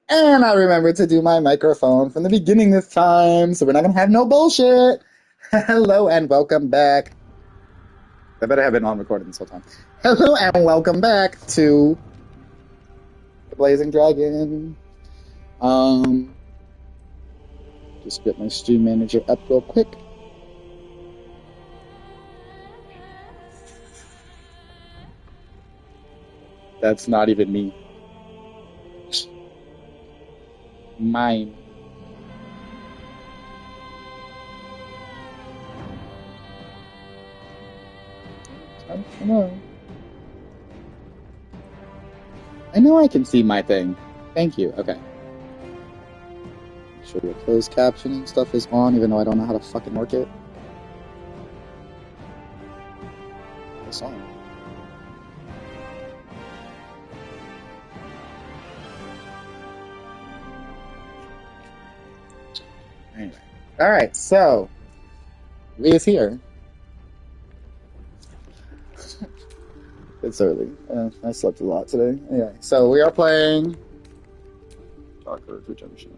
And I remembered to do my microphone from the beginning this time, so we're not gonna have no bullshit. Hello and welcome back. I better have been on recording this whole time. Hello and welcome back to the Blazing Dragon. Just get my stream manager up real quick. That's not even me. Mine. I know. I know I can see my thing. Thank you. Okay. Make sure your closed captioning stuff is on, even though I don't know how to fucking work it. It's on. Anyway. Alright, so we is here. It's early. I slept a lot today. Anyway, so we are playing Dark Earth Redemption.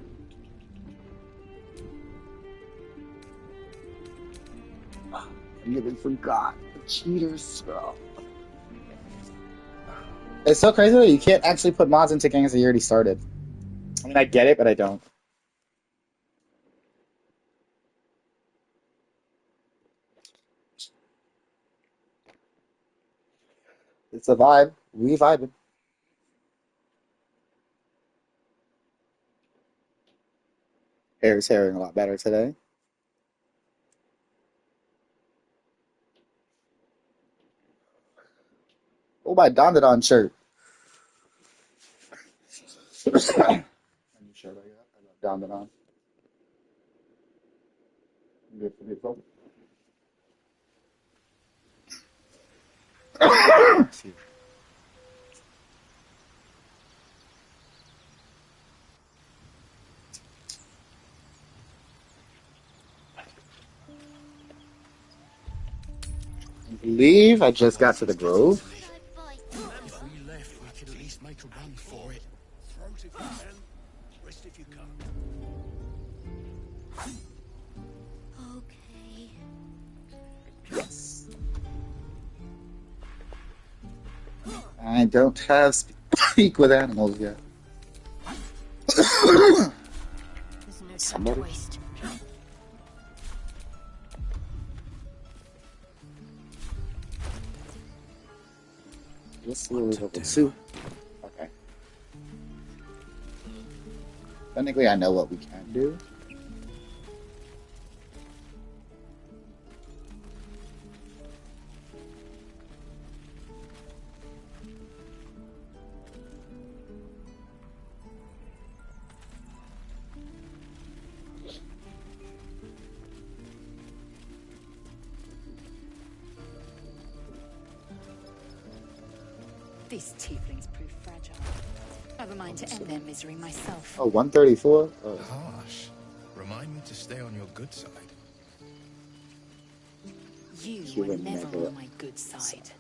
I even forgot the cheaters. Oh. It's so crazy that you can't actually put mods into games that you already started. I mean, I get it, but I don't. It's a vibe. We vibing. Hair's hearing a lot better today. Oh, my Dondadon shirt. A new shirt I got. I got Dondadon. Good for people. See. I believe I just got to the Grove. If we left, we could at least make a run for it. Throat if you can, rest if you can't. Okay. I don't have speak with animals yet. There's no time to waste. This is level 2. Okay. Technically, I know what we can do. These tieflings prove fragile. Never mind to end their misery myself. Oh, 134? Oh. Harsh. Remind me to stay on your good side. You You were were never never on my good side.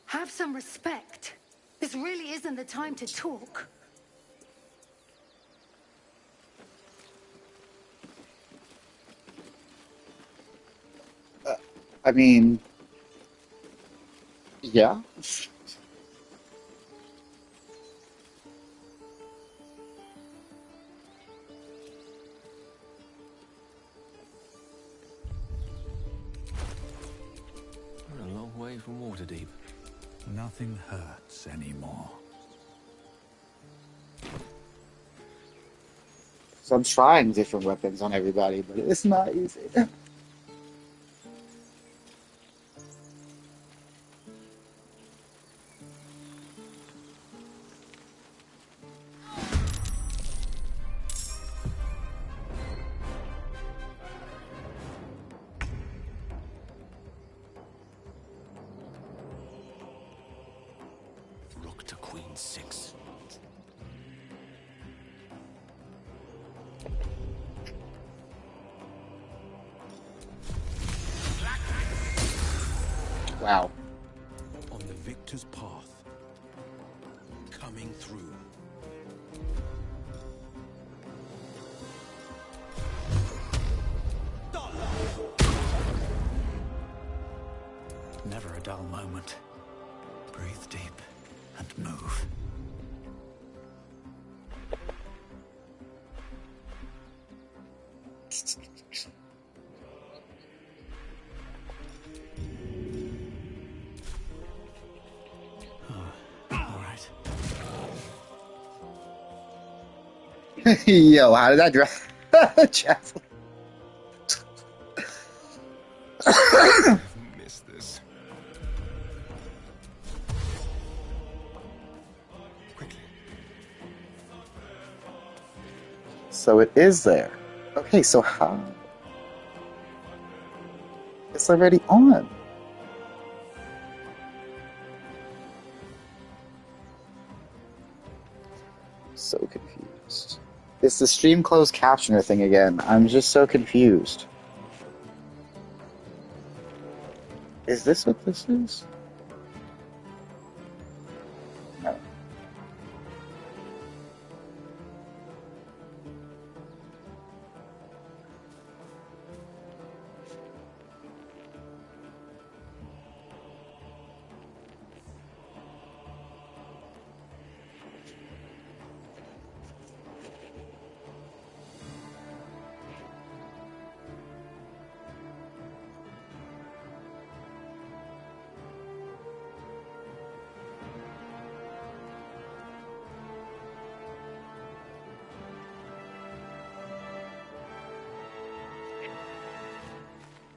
Have some respect. This really isn't the time to talk. I mean, yeah. We're a long way from Waterdeep. Nothing hurts anymore. So I'm trying different weapons on everybody, but it's not easy. Rook to Queen 6. Wow. On the victor's path. Coming through. Never a dull moment. Breathe deep and move. All right. Yo, how did that dress? Javelin. I've missed this. Quickly. So it is there. Okay, so how? It's already on. So confused. It's the stream closed captioner thing again. I'm just so confused. Is this what this is? No.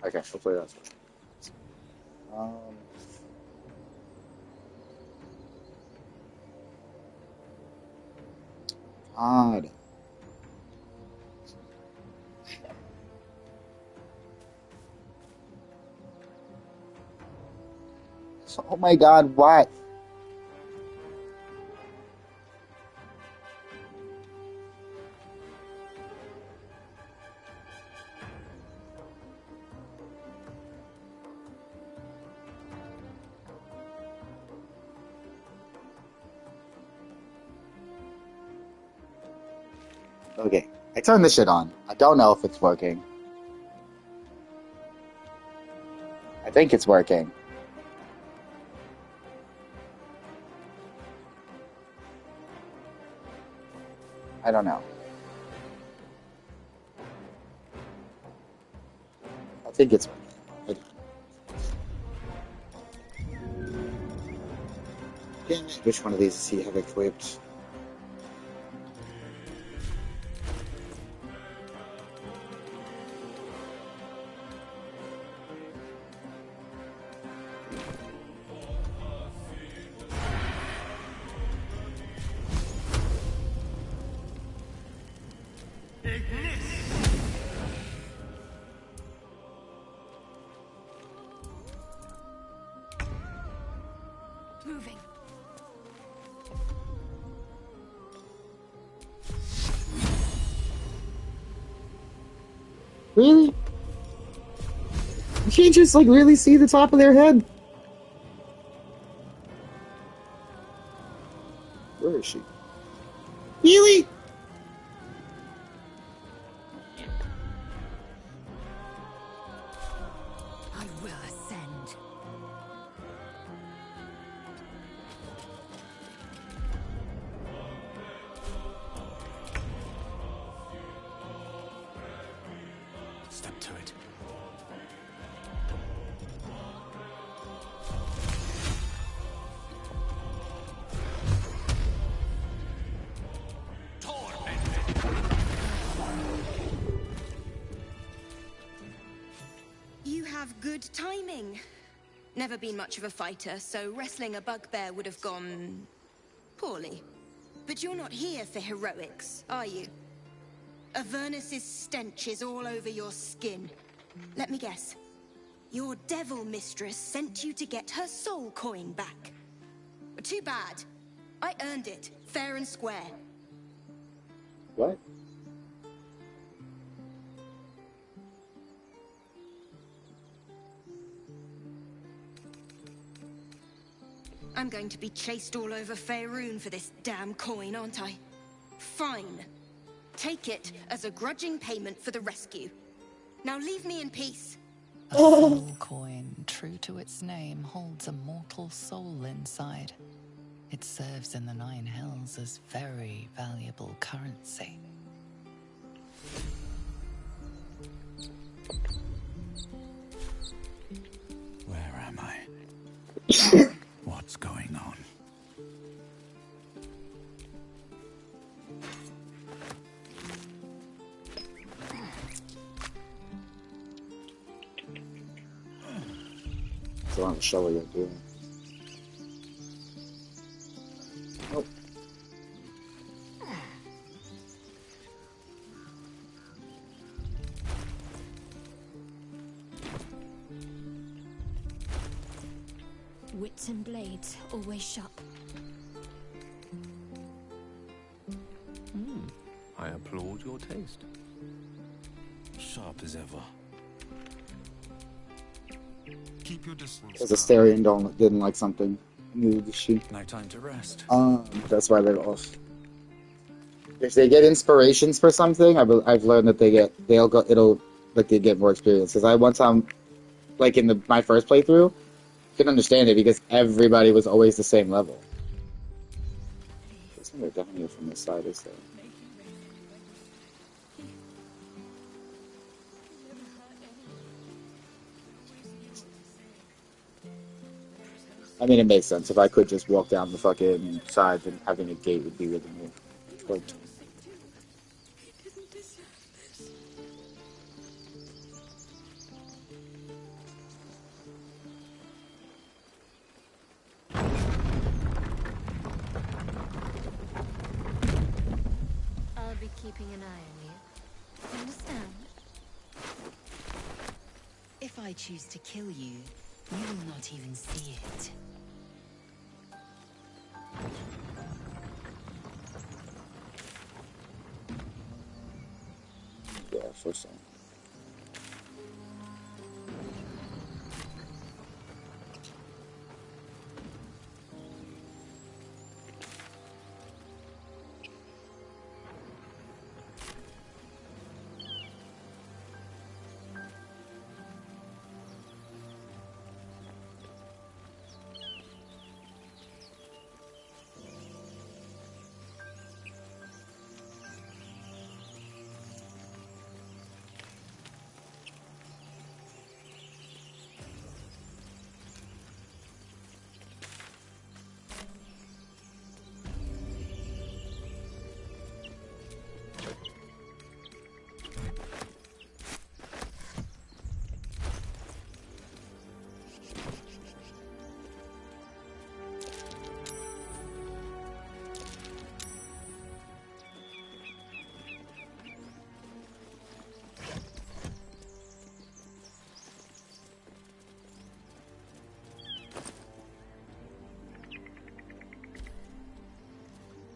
Okay, hopefully that's it. God. Oh my God, what? Okay, I turned this shit on. I don't know if it's working. I think it's working. I don't know. I think it's working. Damn it, which one of these does he have equipped? Moving. Really? You can't just, like, really see the top of their head? Where is she? Really? I will ascend. Step to it. You have good timing. Never been much of a fighter, so wrestling a bugbear would have gone poorly. But you're not here for heroics, are you? Avernus's stench is all over your skin. Let me guess. Your devil mistress sent you to get her soul coin back. Too bad. I earned it, fair and square. What? I'm going to be chased all over Faerun for this damn coin, aren't I? Fine. Take it as a grudging payment for the rescue. Now leave me in peace. A soul coin, true to its name, holds a mortal soul inside. It serves in the Nine Hells as very valuable currency. Where am I? What's going on? So I'm show what you're doing. Nope. Wits and blades, always sharp. I applaud your taste. Sharp as ever. Keep your distance. Because Astarion didn't like something. Neither did she. No time to rest. That's why they're off. If they get inspirations for something, I've learned that they get more experience. Because I one time, like in my first playthrough, couldn't understand it because everybody was always the same level. There's something down here from this side, is there? I mean, it makes sense. If I could just walk down the fucking side, then having a gate would be really more. But I'll be keeping an eye on you. Understand? If I choose to kill you, you will not even see it. yeah, for some.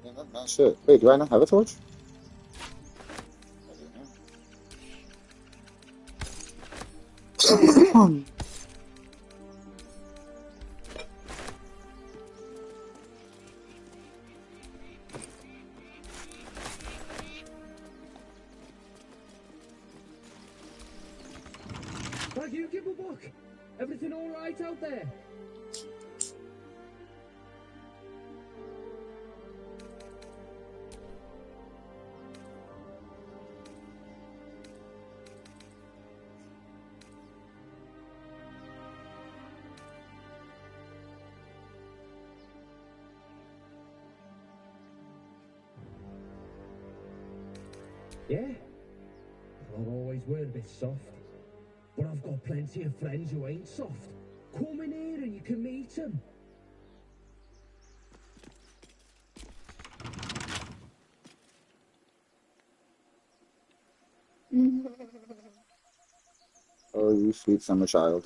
Yeah, not shit. Wait, do I not have a torch? I don't know. Thank you, Gibblebuck. Everything all right out there? Yeah? I've always were a bit soft. But I've got plenty of friends who ain't soft. Come in here and you can meet them. Oh, you sweet summer child.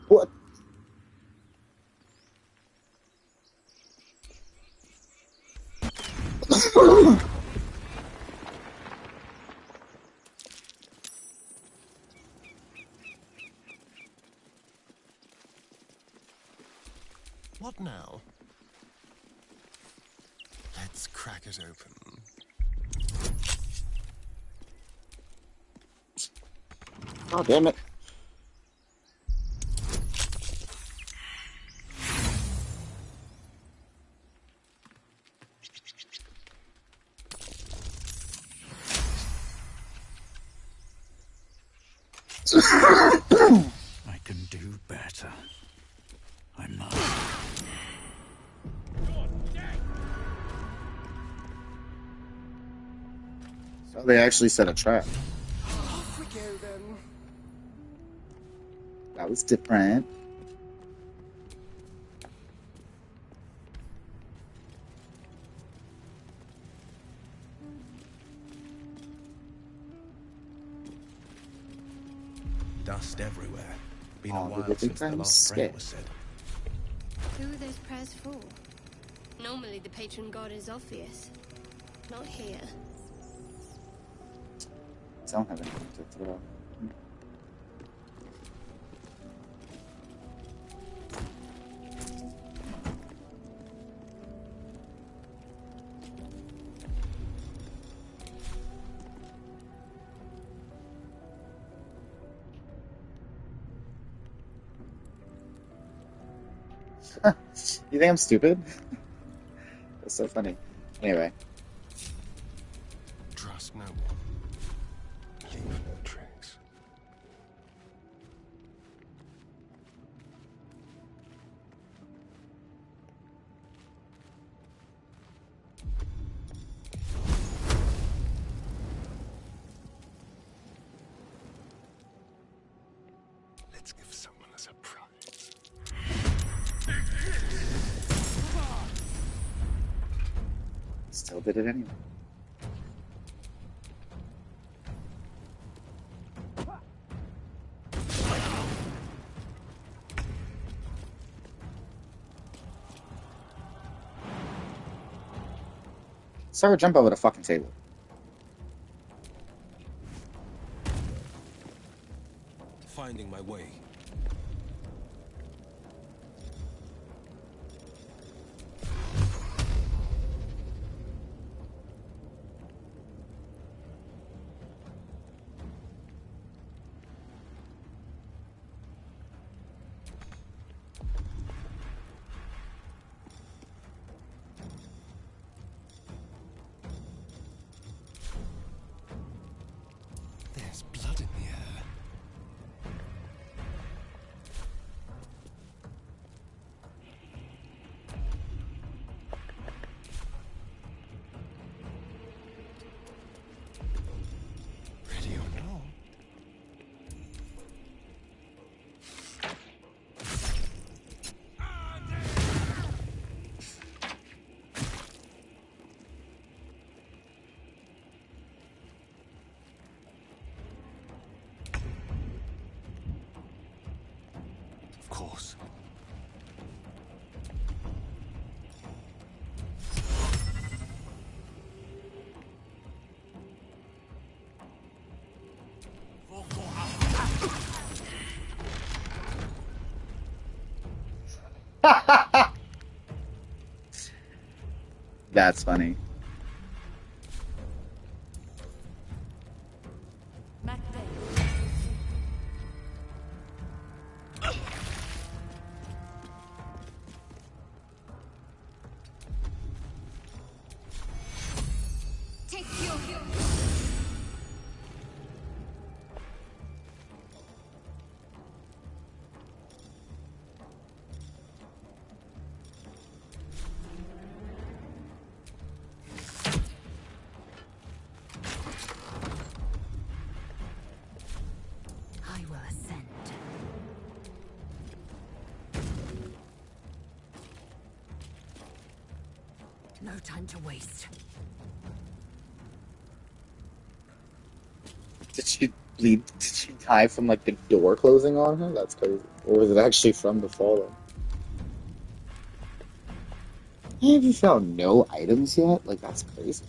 What? What now? Let's crack it open. Oh, damn it. I can do better. I must. So they actually set a trap. Off we go then. That was different. Dust everywhere. Been Oh, a while the since the last prayer scared. was said. Who are those prayers for? Normally the patron god is obvious. Not here. Don't have anything to throw. You think I'm stupid? That's so funny. Anyway. Trust no one. Leave no trace. Let's give someone a surprise. Still did it anyway. Start a jump over the fucking table. Finding my way. There's blood in the air. Ready or not? Of course. That's funny. Take your I will ascend. No time to waste. Did she bleed? Did she die from like the door closing on her? That's crazy. Or was it actually from the falling? Have you found no items yet? Like, that's crazy.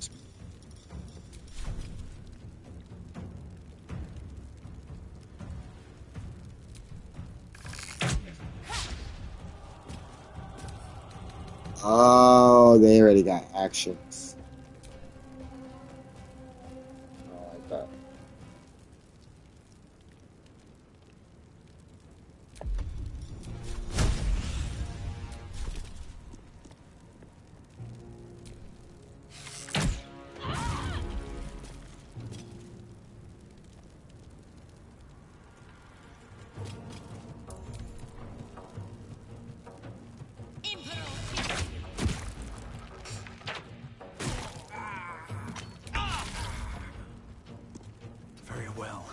Oh, they already got actions. I like that. Very well.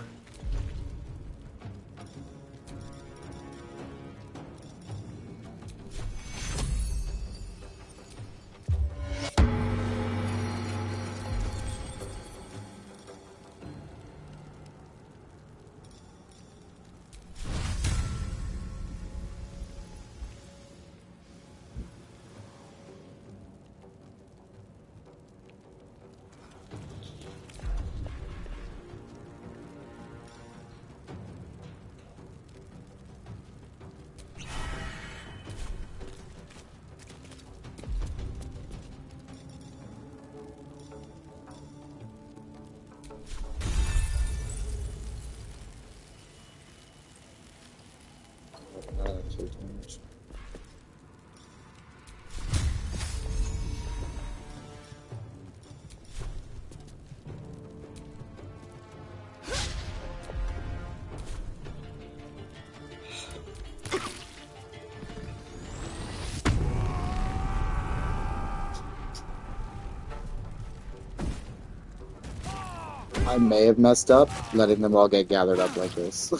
I may have messed up letting them all get gathered up like this.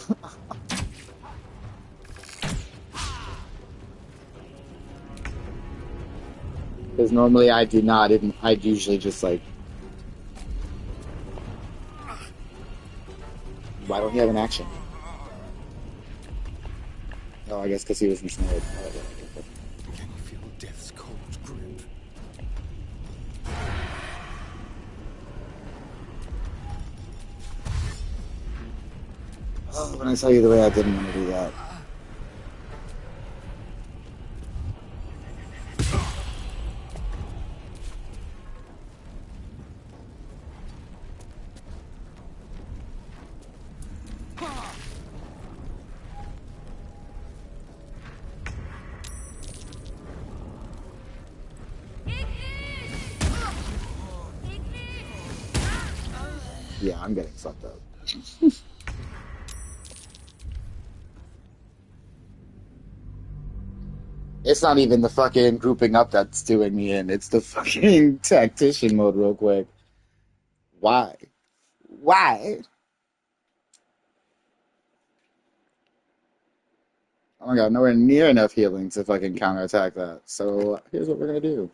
Because normally I do not. I'd usually just like, why don't he have an action? Oh, I guess because he was ensnared. Can you feel death's cold grip? Oh, when I saw you the way I didn't want to do that. Yeah, I'm getting fucked up. It's not even the fucking grouping up that's doing me in. It's the fucking tactician mode real quick. Why? Why? Oh my god, nowhere near enough healing to fucking counterattack that. So here's what we're gonna do.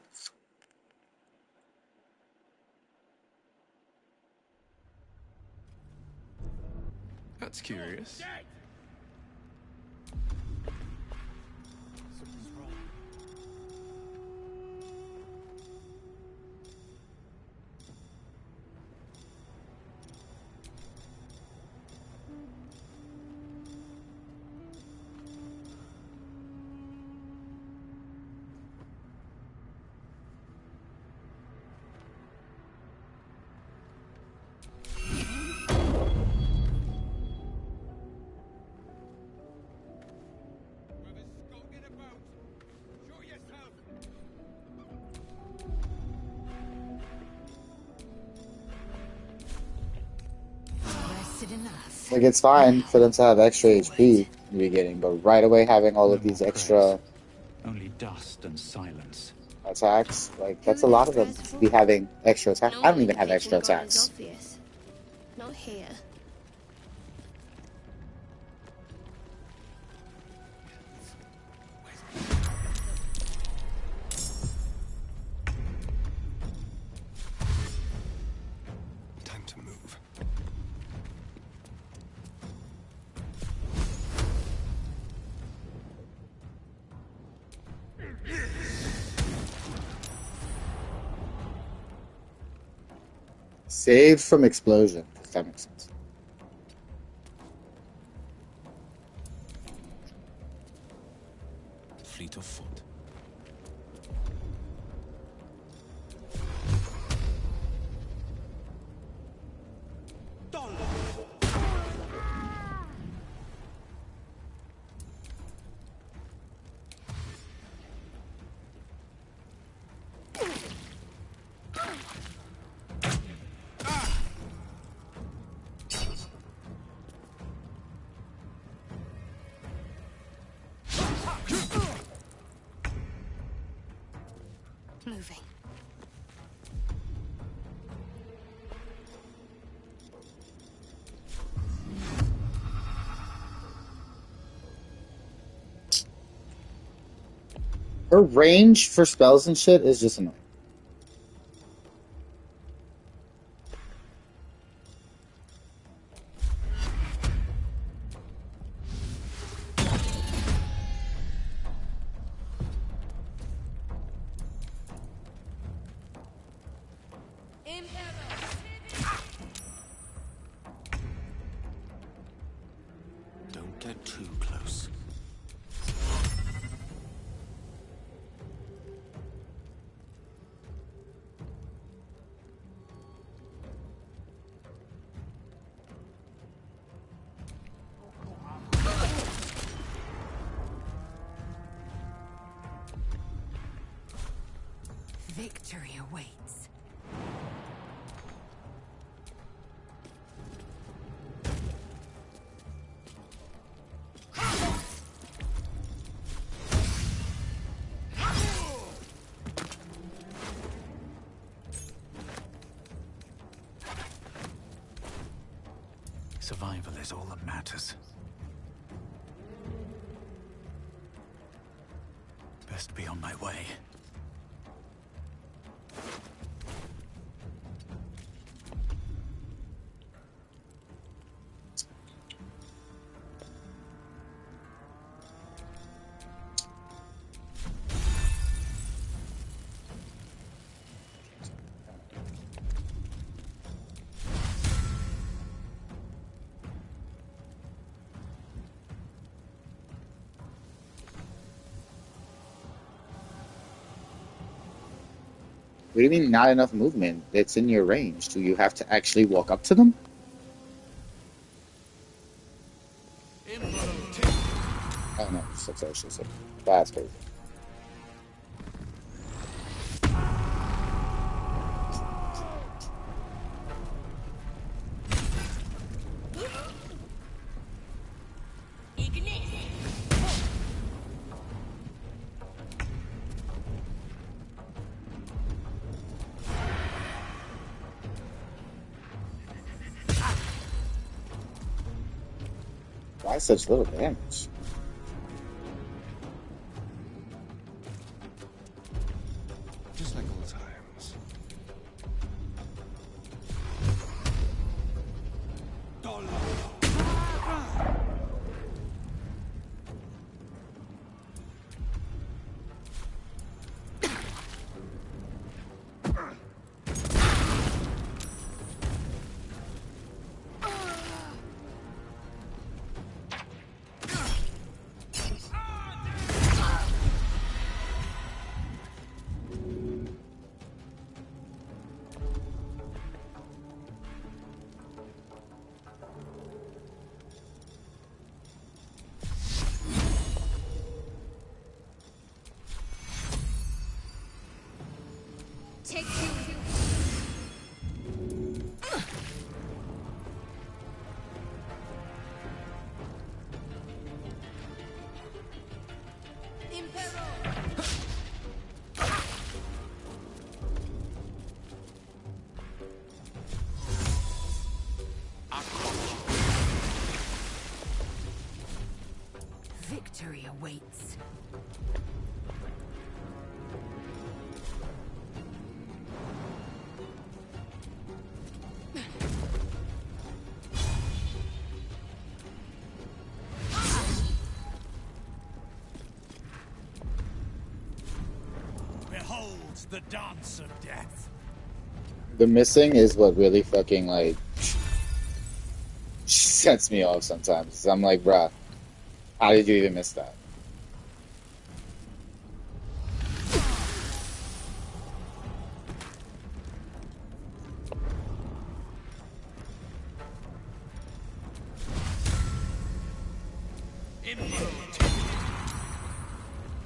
That's curious. Like, it's fine for them to have extra HP in the beginning, but right away having all of these extra Only dust and silence. attacks, like, that's a lot of them to be having extra attacks. I don't even have extra attacks. Not here. Time to move. Saved from explosion, if that makes sense. Fleet of foot. Moving. Her range for spells and shit is just annoying. Don't get too close. Victory awaits. Survival is all that matters. Best be on my way. What do you mean not enough movement? It's in your range. Do you have to actually walk up to them? Oh no, that's actually so. That's crazy. Why such little damage? Just like old times. Take two. Victory awaits. Behold the dance of death. The missing is what really fucking like sets me off sometimes. I'm like, bruh, how did you even miss that?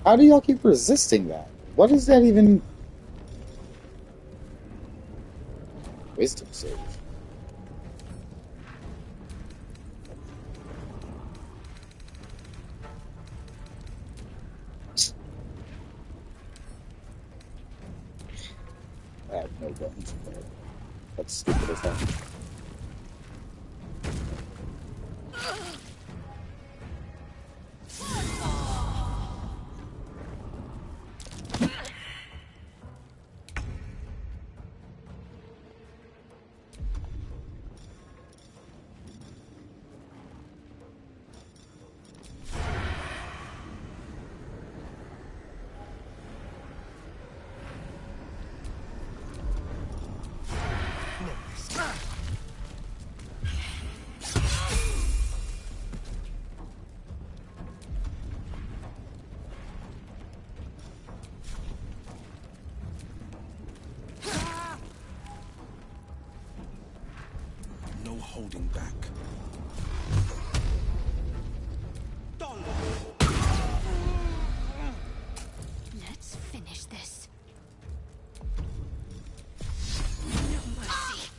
How do y'all keep resisting that? What is that even? Wisdom save. No, don't. That's stupid as hell. No holding back. Let's finish this. No mercy.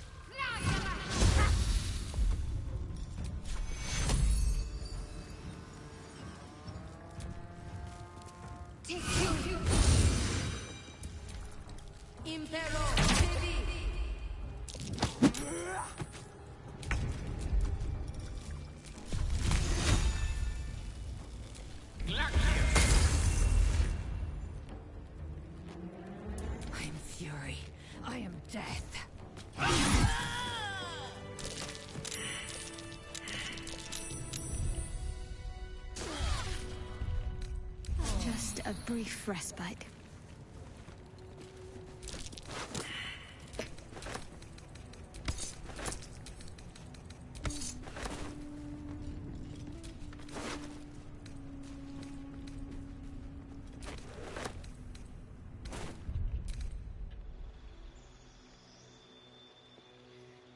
Impero, I am fury. I am death. Just a brief respite.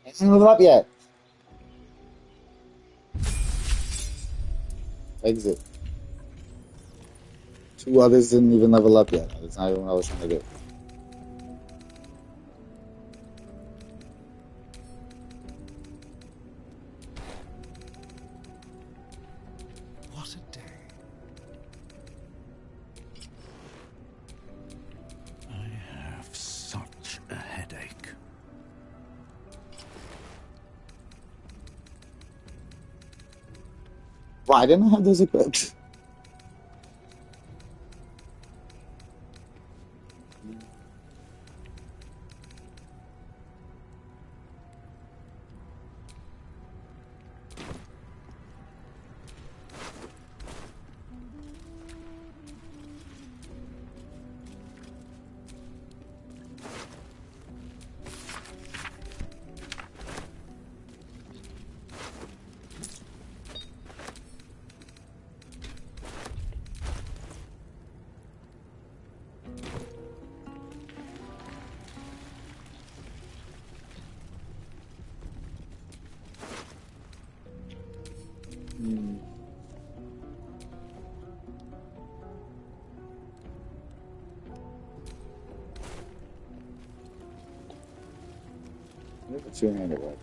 Hasn't leveled up yet. Exit. Two others didn't even level up yet. That's not even what I was trying to do. What a day. I have such a headache. Why didn't I have those equipped? Look at your hand away.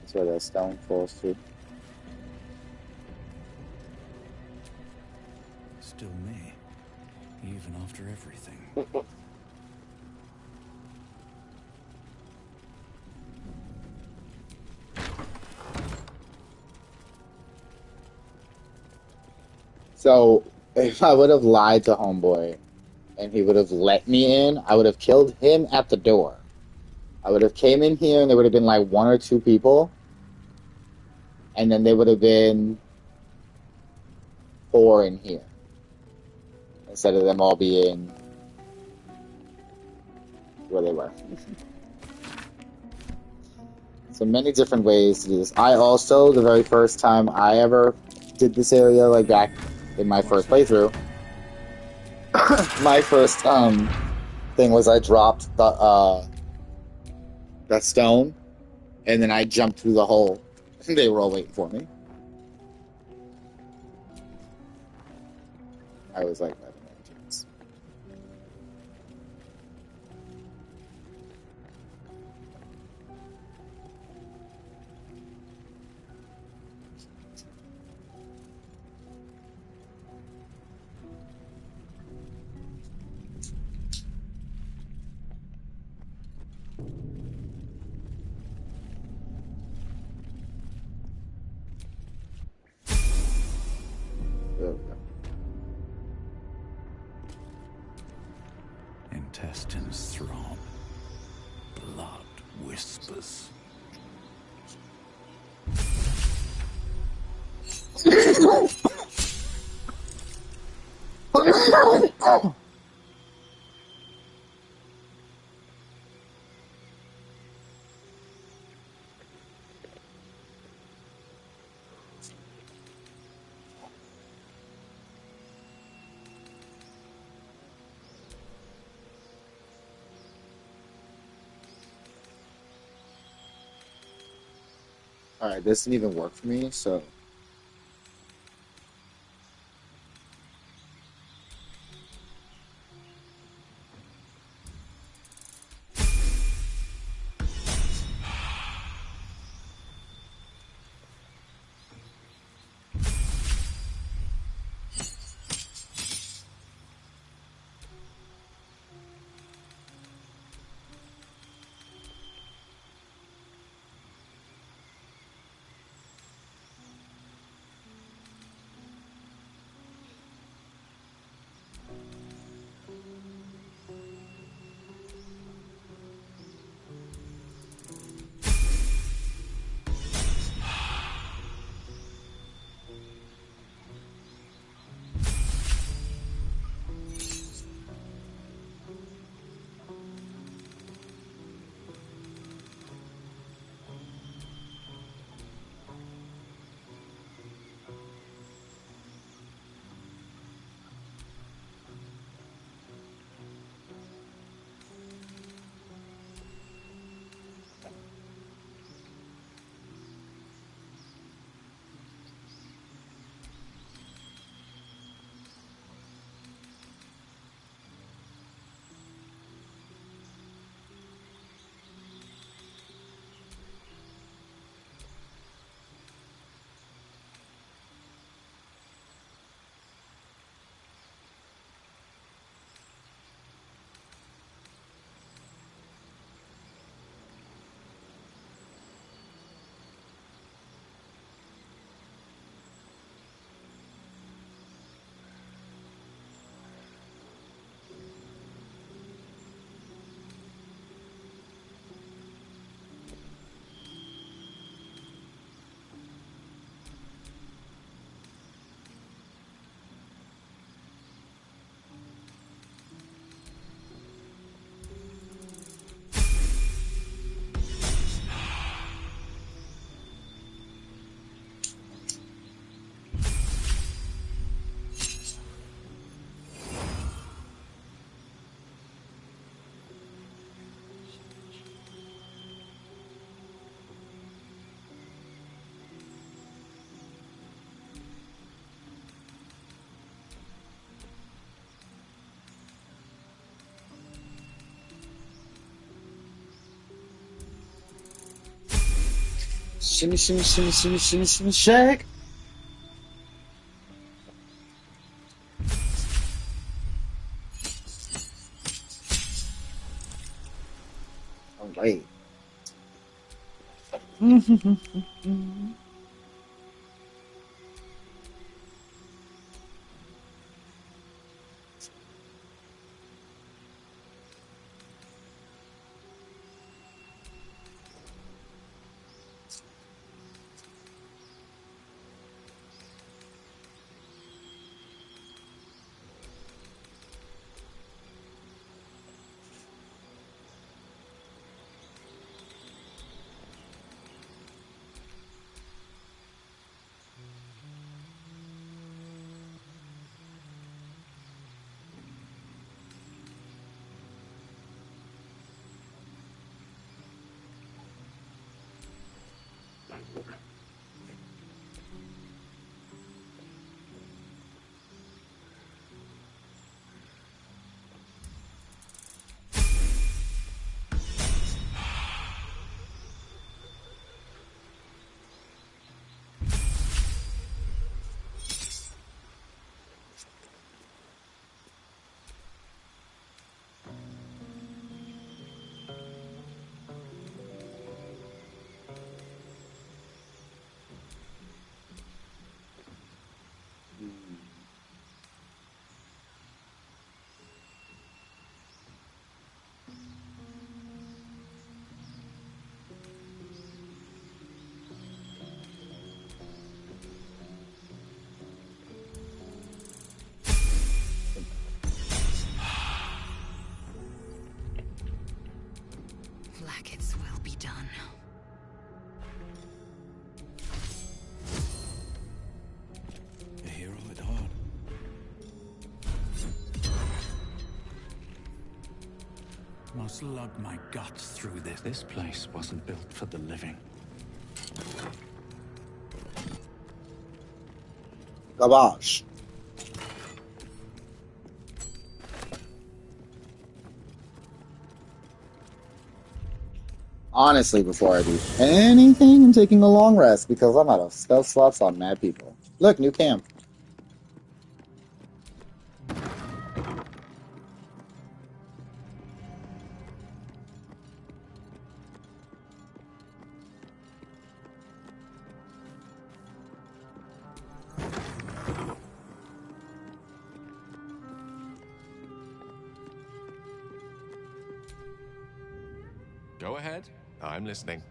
That's where that stone falls to. Still me, even after everything. So, if I would have lied to Homeboy and he would have let me in, I would have killed him at the door. I would have came in here and there would have been like one or two people. And then there would have been 4 in here. Instead of them all being where they were. So many different ways to do this. I also, the very first time I ever did this area, like back in my first playthrough, my first thing was I dropped the that stone, and then I jumped through the hole. They were all waiting for me. I was like 11 or 18. Intestines throb. Blood whispers. Alright, this didn't even work for me, so... Shimmy, shimmy, shimmy, shimmy, shimmy, shimmy, shake! Alright. almost lugged my guts through this. This place wasn't built for the living. Garbage. Honestly, before I do anything, I'm taking a long rest because I'm out of spell slots on mad people. Look, new camp. Go ahead. I'm listening.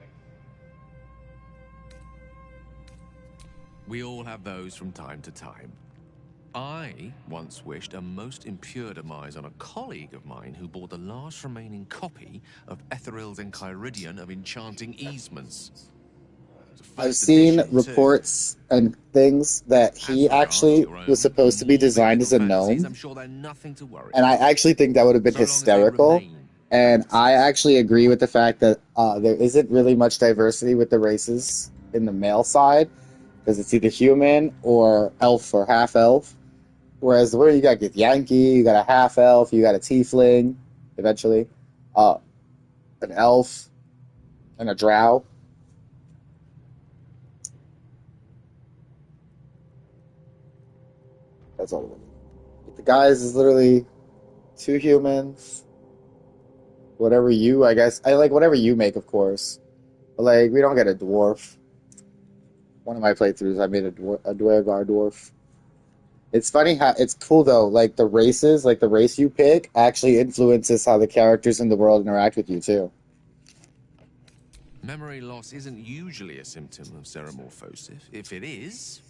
We all have those from time to time. I once wished a most impure demise on a colleague of mine who bore the last remaining copy of Etheril's Enchiridion of Enchanting Easements. I've seen reports and things that he actually was supposed to be designed as a gnome. I'm sure they're nothing to worry. And I actually think that would have been hysterical. And I actually agree with the fact that there isn't really much diversity with the races in the male side, because it's either human or elf or half-elf. Whereas the women, you got Yankee, you got a half-elf, you got a tiefling, eventually, an elf, and a drow. That's all of it. The guys is literally 2 humans. Whatever you, I guess. I like whatever you make, of course. But, like, we don't get a dwarf. One of my playthroughs, I made a Dwargar dwarf. It's funny how, it's cool though, like the races, like the race you pick actually influences how the characters in the world interact with you too. Memory loss isn't usually a symptom of ceremorphosis. If it is,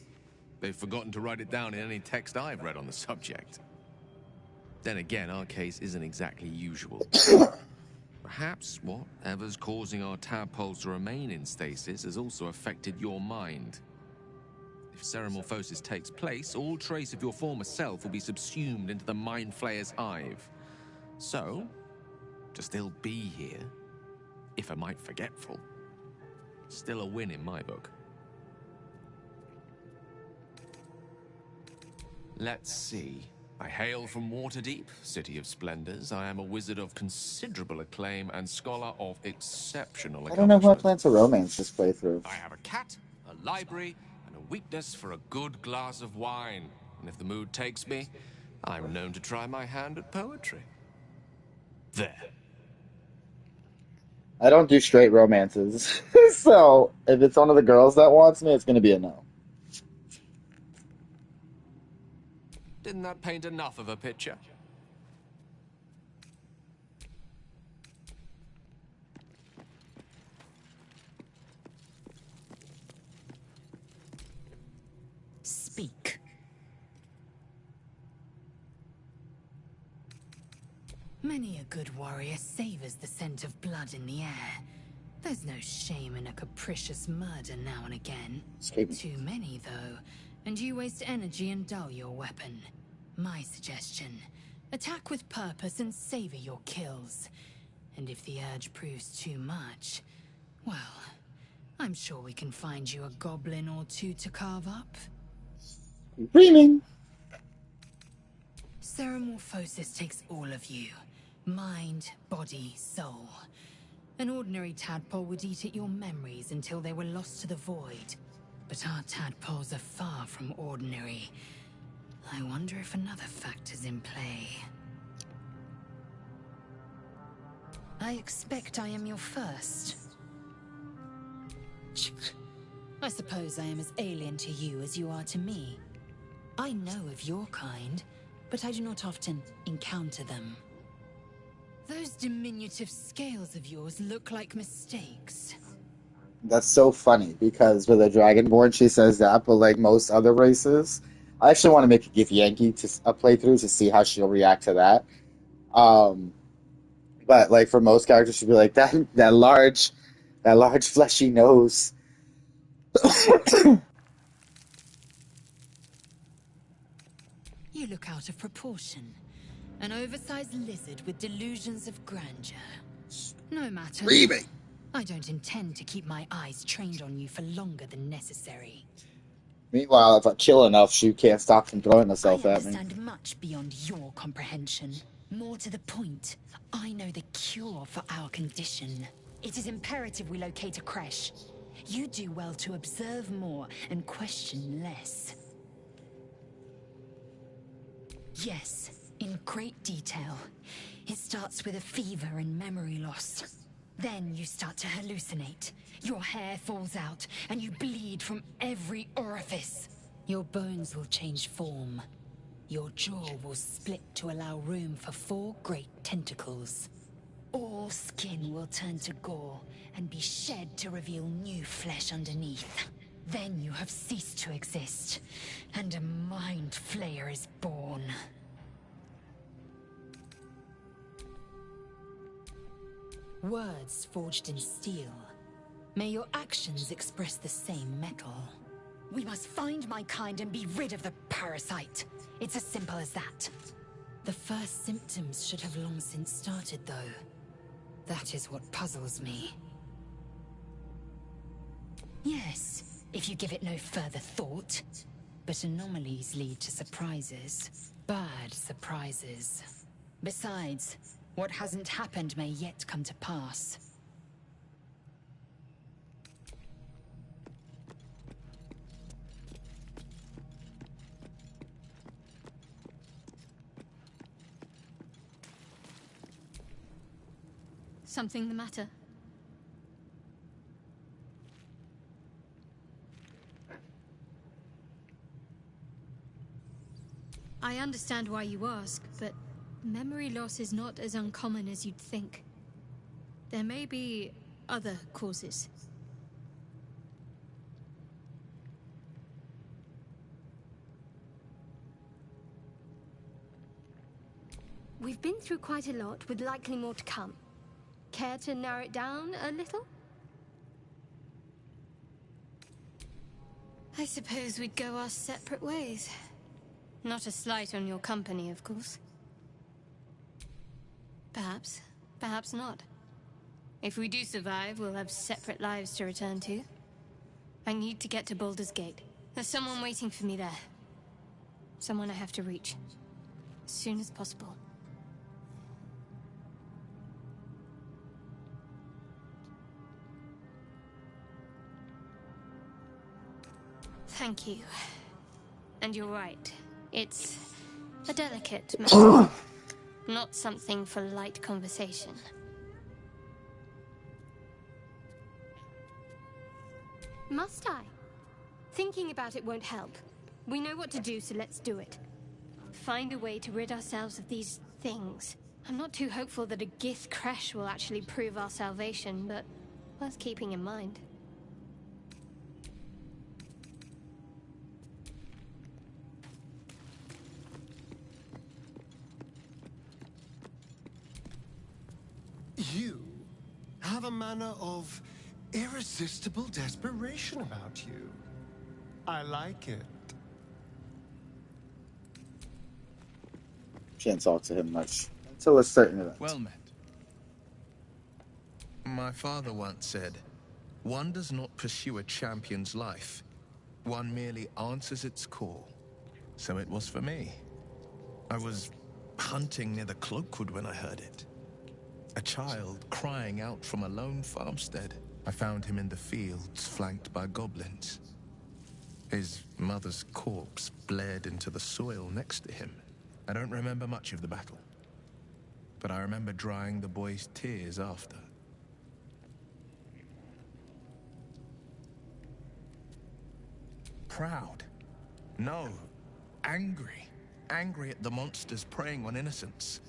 they've forgotten to write it down in any text I've read on the subject. Then again, our case isn't exactly usual. Perhaps whatever's causing our tadpoles to remain in stasis has also affected your mind. If ceremorphosis takes place, all trace of your former self will be subsumed into the Mind Flayer's hive. So, to still be here, if a mite forgetful, still a win in my book. Let's see. I hail from Waterdeep, City of Splendors. I am a wizard of considerable acclaim and scholar of exceptional I don't know who I accomplishment. plan to romance this playthrough. I have a cat, a library, and a weakness for a good glass of wine. And if the mood takes me, I'm known to try my hand at poetry. There. I don't do straight romances. So, if it's one of the girls that wants me, it's going to be a no. Didn't that paint enough of a picture? Speak. Many a good warrior savors the scent of blood in the air. There's no shame in a capricious murder now and again. Too many, though, and you waste energy and dull your weapon. My suggestion, attack with purpose and savor your kills. And if the urge proves too much, well, I'm sure we can find you a goblin or two to carve up. Dreaming! Ceremorphosis takes all of you. Mind, body, soul. An ordinary tadpole would eat at your memories until they were lost to the void. But our tadpoles are far from ordinary. I wonder if another factor's in play. I expect I am your first. I suppose I am as alien to you as you are to me. I know of your kind, but I do not often encounter them. Those diminutive scales of yours look like mistakes. That's so funny, because with a Dragonborn she says that, but like most other races, I actually want to make a give Yankee to a playthrough to see how she'll react to that. But like for most characters, she'd be like that large fleshy nose. You look out of proportion. An oversized lizard with delusions of grandeur. No matter. Screaming. I don't intend to keep my eyes trained on you for longer than necessary. Meanwhile, if I chill enough, she can't stop from throwing herself I at me. understand much beyond your comprehension. More to the point, I know the cure for our condition. It is imperative we locate a creche. You do well to observe more and question less. Yes, in great detail. It starts with a fever and memory loss. Then you start to hallucinate. Your hair falls out, and you bleed from every orifice. Your bones will change form. Your jaw will split to allow room for 4 great tentacles. All skin will turn to gore and be shed to reveal new flesh underneath. Then you have ceased to exist, and a mind flayer is born. Words forged in steel. May your actions express the same metal. We must find my kind and be rid of the parasite. It's as simple as that. The first symptoms should have long since started, though. That is what puzzles me. Yes, if you give it no further thought. But anomalies lead to surprises. Bad surprises. Besides, what hasn't happened may yet come to pass. Something the matter? I understand why you ask, but memory loss is not as uncommon as you'd think. There may be other causes. We've been through quite a lot, with likely more to come. Care to narrow it down a little? I suppose we'd go our separate ways. Not a slight on your company, of course. Perhaps. Perhaps not. If we do survive, we'll have separate lives to return to. I need to get to Baldur's Gate. There's someone waiting for me there. Someone I have to reach. As soon as possible. Thank you. And you're right. It's a delicate matter. Not something for light conversation. Must I? Thinking about it won't help. We know what to do, so let's do it. Find a way to rid ourselves of these things. I'm not too hopeful that a Gith creche will actually prove our salvation, but worth keeping in mind. You have a manner of irresistible desperation about you. I like it. Can't talk to him much until a certain event. Well met. My father once said, one does not pursue a champion's life. One merely answers its call. So it was for me. I was hunting near the Cloakwood when I heard it. A child crying out from a lone farmstead. I found him in the fields, flanked by goblins. His mother's corpse blared into the soil next to him. I don't remember much of the battle, but I remember drying the boy's tears after. Proud? No. Angry. Angry at the monsters preying on innocents.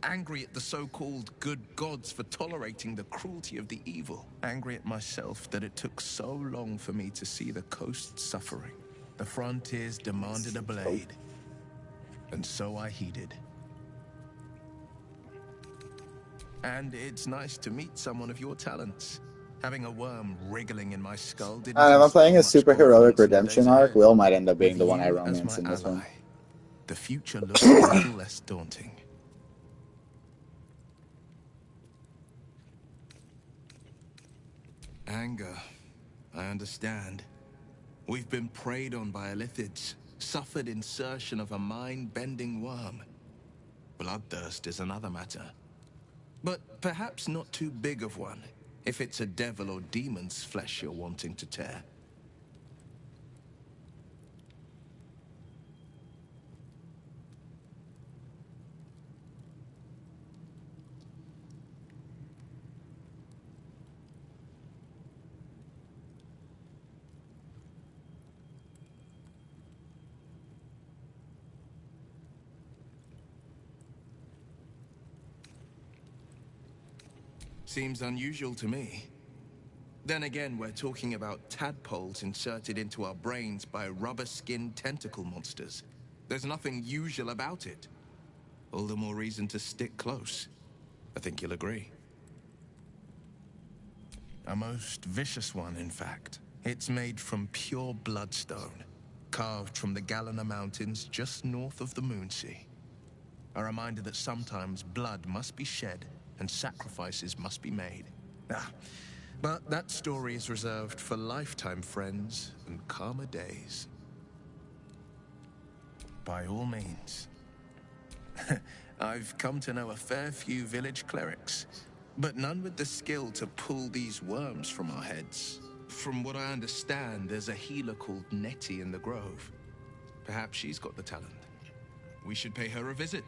Angry at the so-called good gods for tolerating the cruelty of the evil. Angry at myself that it took so long for me to see the coast suffering. The frontiers demanded a blade. And so I heeded. And it's nice to meet someone of your talents. Having a worm wriggling in my skull didn't... If I'm playing a super heroic redemption arc, ahead. Will might end up being With the one I you romance as in my this one. ally, the future looks a little less daunting. Anger. I understand. We've been preyed on by Illithids, suffered insertion of a mind-bending worm. Bloodthirst is another matter. But perhaps not too big of one, if it's a devil or demon's flesh you're wanting to tear. Seems unusual to me. Then again, we're talking about tadpoles inserted into our brains by rubber-skinned tentacle monsters. There's nothing usual about it. All the more reason to stick close. I think you'll agree. A most vicious one, in fact. It's made from pure bloodstone, carved from the Galena Mountains just north of the Moonsea. A reminder that sometimes blood must be shed and sacrifices must be made. But that story is reserved for lifetime friends and calmer days. By all means. I've come to know a fair few village clerics, but none with the skill to pull these worms from our heads. From what I understand, there's a healer called Nettie in the Grove. Perhaps she's got the talent. We should pay her a visit.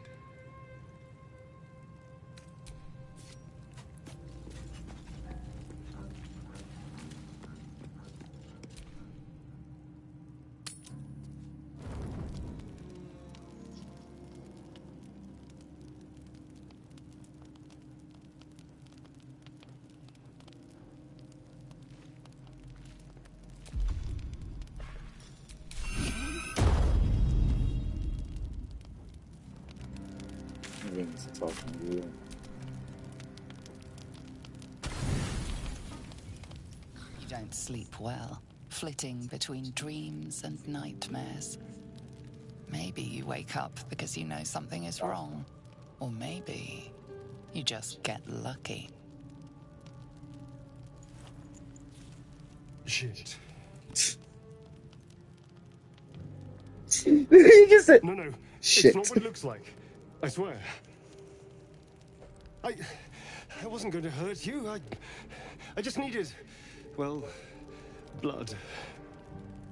You don't sleep well, flitting between dreams and nightmares. Maybe you wake up because you know something is wrong. Or maybe you just get lucky. Shit. You just said, No, shit. It's not what it looks like. I swear. I wasn't going to hurt you. I just needed, well, blood.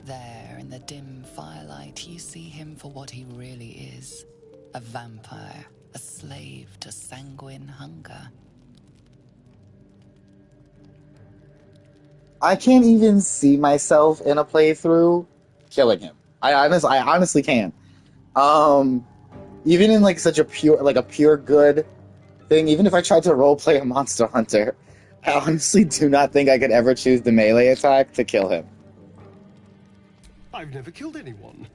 There, in the dim firelight, you see him for what he really is. A vampire, a slave to sanguine hunger. I can't even see myself in a playthrough killing him. I honestly can. Even in like such a pure good thing, even if I tried to roleplay a monster hunter, I honestly do not think I could ever choose the melee attack to kill him. I've never killed anyone.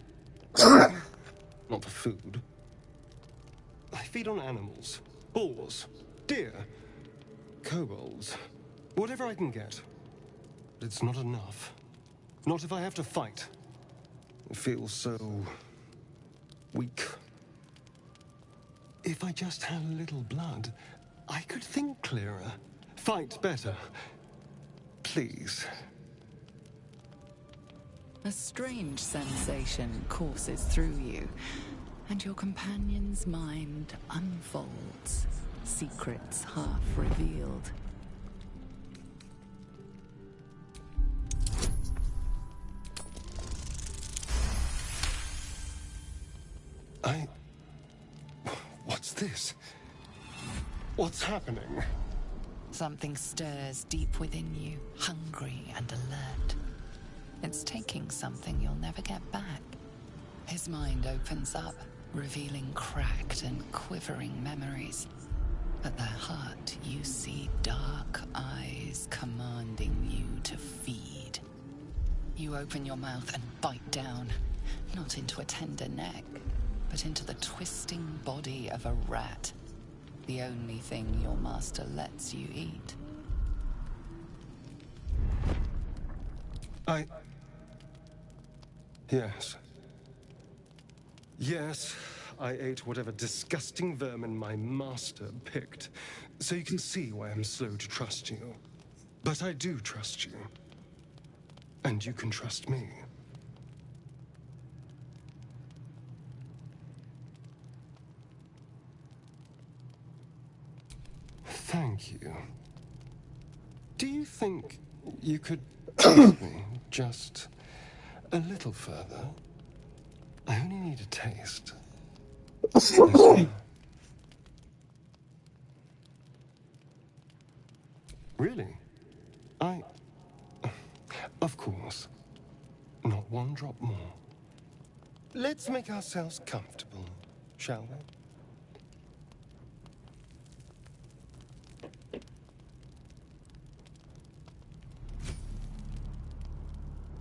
Not for food. I feed on animals. Boars. Deer. Kobolds. Whatever I can get. But it's not enough. Not if I have to fight. It feels so weak. If I just had a little blood, I could think clearer. Fight better. Please. A strange sensation courses through you, and your companion's mind unfolds, secrets half revealed. What's this? What's happening? Something stirs deep within you, hungry and alert. It's taking something you'll never get back. His mind opens up, revealing cracked and quivering memories. At their heart, you see dark eyes commanding you to feed. You open your mouth and bite down, not into a tender neck, but into the twisting body of a rat. The only thing your master lets you eat. Yes. Yes, I ate whatever disgusting vermin my master picked. So you can see why I'm slow to trust you. But I do trust you. And you can trust me. Thank you. Do you think you could trust me just a little further? I only need a taste. Really? Of course. Not one drop more. Let's make ourselves comfortable, shall we?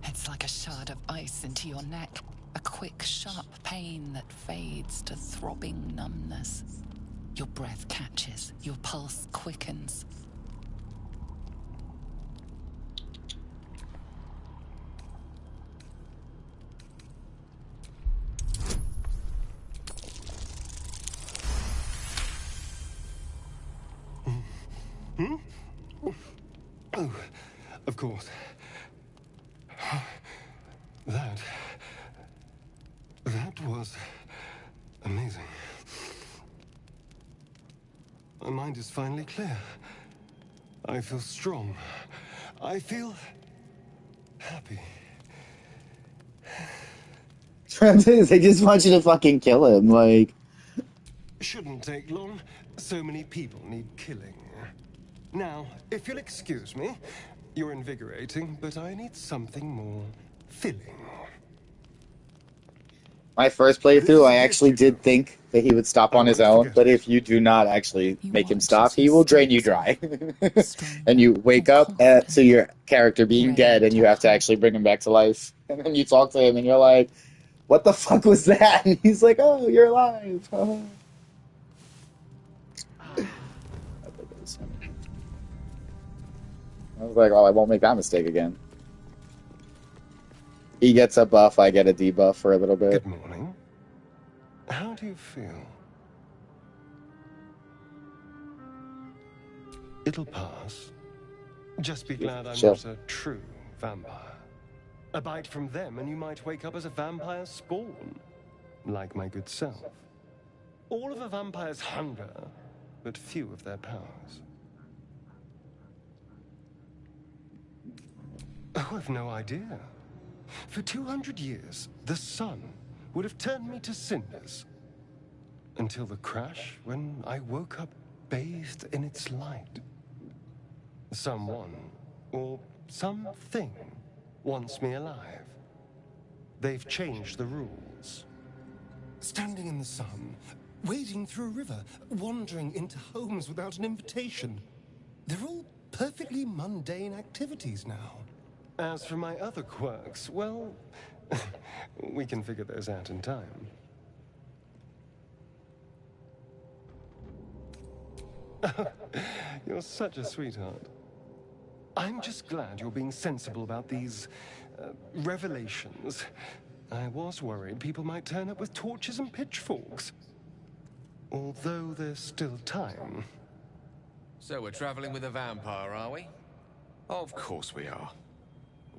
It's like a shard of ice into your neck. A quick, sharp pain that fades to throbbing numbness. Your breath catches, your pulse quickens. Oh, of course. That was amazing. My mind is finally clear. I feel strong. I feel happy. They just want you to fucking kill him, like. Shouldn't take long. So many people need killing. Now, if you'll excuse me, you're invigorating, but I need something more filling. My first playthrough, I actually did think that he would stop on his own, but if you do not actually make him stop, he will drain you dry. And you wake up to your character being dead, and you have to actually bring him back to life. And then you talk to him, and you're like, what the fuck was that? And he's like, oh, you're alive. Oh. I was like, oh, I won't make that mistake again. He gets a buff, I get a debuff for a little bit. Good morning. How do you feel? It'll pass. Just be glad I'm not a true vampire. A bite from them and you might wake up as a vampire spawn. Like my good self. All of a vampire's hunger, but few of their powers. Oh, I've no idea. For 200 years, the sun would have turned me to cinders. Until the crash, when I woke up bathed in its light. Someone, or something, wants me alive. They've changed the rules. Standing in the sun, wading through a river, wandering into homes without an invitation. They're all perfectly mundane activities now. As for my other quirks, well, we can figure those out in time. You're such a sweetheart. I'm just glad you're being sensible about these revelations. I was worried people might turn up with torches and pitchforks. Although there's still time. So we're traveling with a vampire, are we? Of course we are.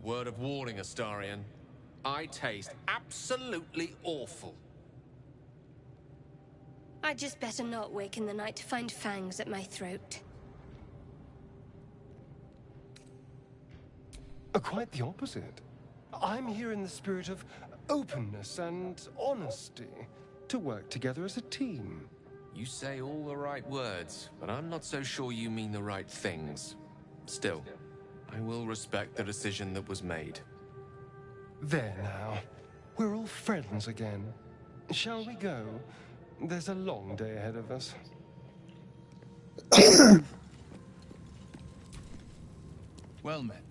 Word of warning, Astarion. I taste absolutely awful. I'd just better not wake in the night to find fangs at my throat. Quite the opposite. I'm here in the spirit of openness and honesty, to work together as a team. You say all the right words, but I'm not so sure you mean the right things. Still, I will respect the decision that was made. There now. We're all friends again. Shall we go? There's a long day ahead of us. Well met.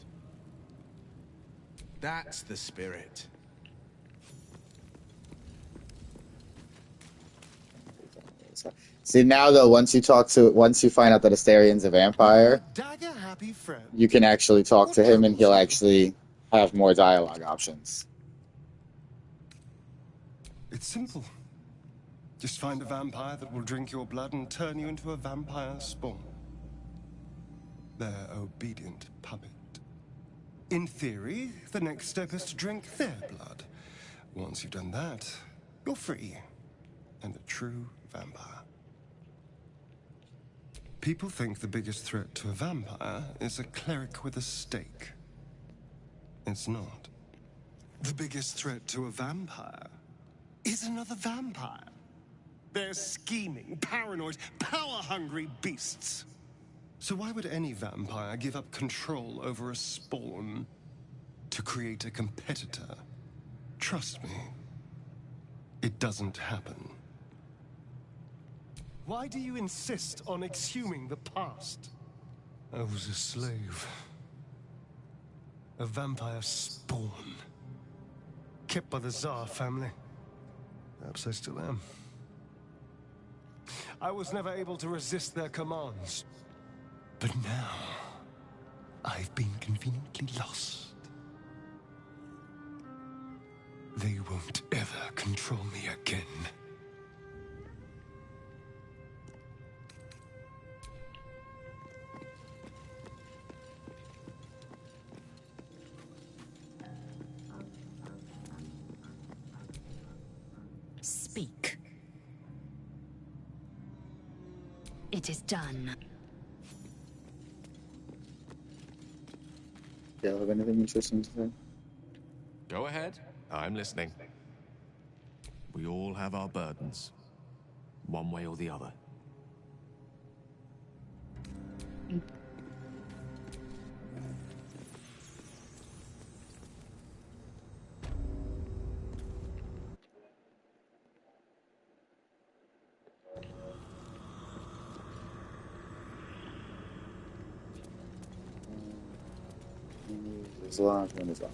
That's the spirit. See, now though, once you find out that Astarion's a vampire, you can actually talk to him and he'll actually have more dialogue options. It's simple. Just find a vampire that will drink your blood and turn you into a vampire spawn. their obedient puppet. In theory, the next step is to drink their blood. Once you've done that, you're free and a true vampire. People think the biggest threat to a vampire is a cleric with a stake. It's not. The biggest threat to a vampire is another vampire. They're scheming, paranoid, power-hungry beasts. So why would any vampire give up control over a spawn to create a competitor? Trust me, it doesn't happen. Why do you insist on exhuming the past? I was a slave. A vampire spawn. Kept by the Tsar family. Perhaps I still am. I was never able to resist their commands. But now, I've been conveniently lost. They won't ever control me again. Speak. It is done. Do you have anything interesting to say? Go ahead. I'm listening. We all have our burdens, one way or the other. There's a lot of windows on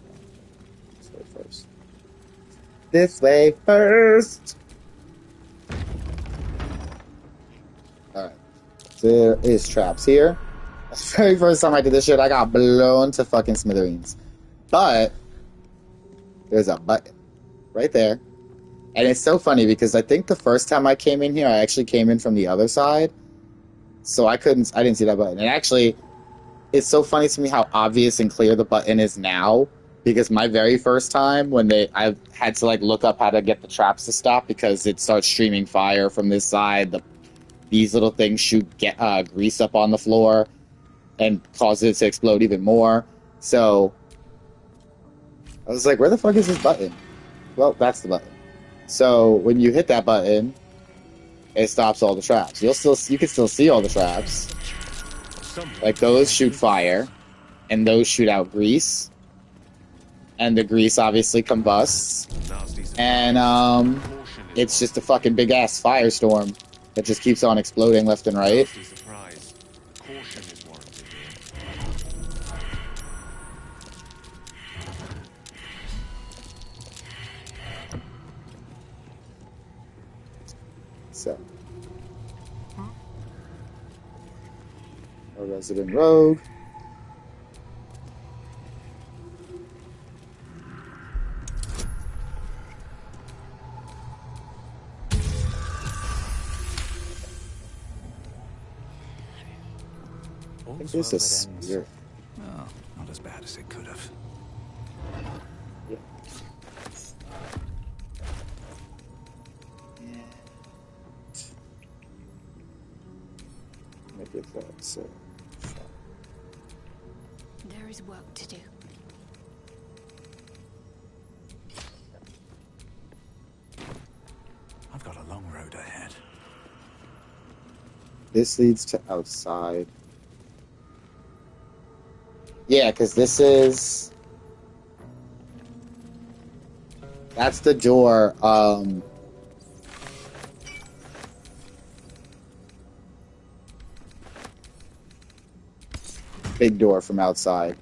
this way first. This way first! Alright. So there is traps here. That's the very first time I did this shit, I got blown to fucking smithereens. But there's a button right there. And it's so funny because I think the first time I came in here, I actually came in from the other side. So I didn't see that button. And actually, it's so funny to me how obvious and clear the button is now. Because my very first time, I had to like look up how to get the traps to stop because it starts streaming fire from this side. These little things shoot grease up on the floor and cause it to explode even more. So I was like, where the fuck is this button? Well, that's the button. So when you hit that button, it stops all the traps. You can still see all the traps. Like those shoot fire, and those shoot out grease. And the grease obviously combusts. And it's just a fucking big ass firestorm that just keeps on exploding left and right. So, a resident rogue. I think this is spear. Well, not as bad as it could have. Yeah. Make it that so. There is work to do. I've got a long road ahead. This leads to outside. Yeah, because this is... That's the door, big door from outside.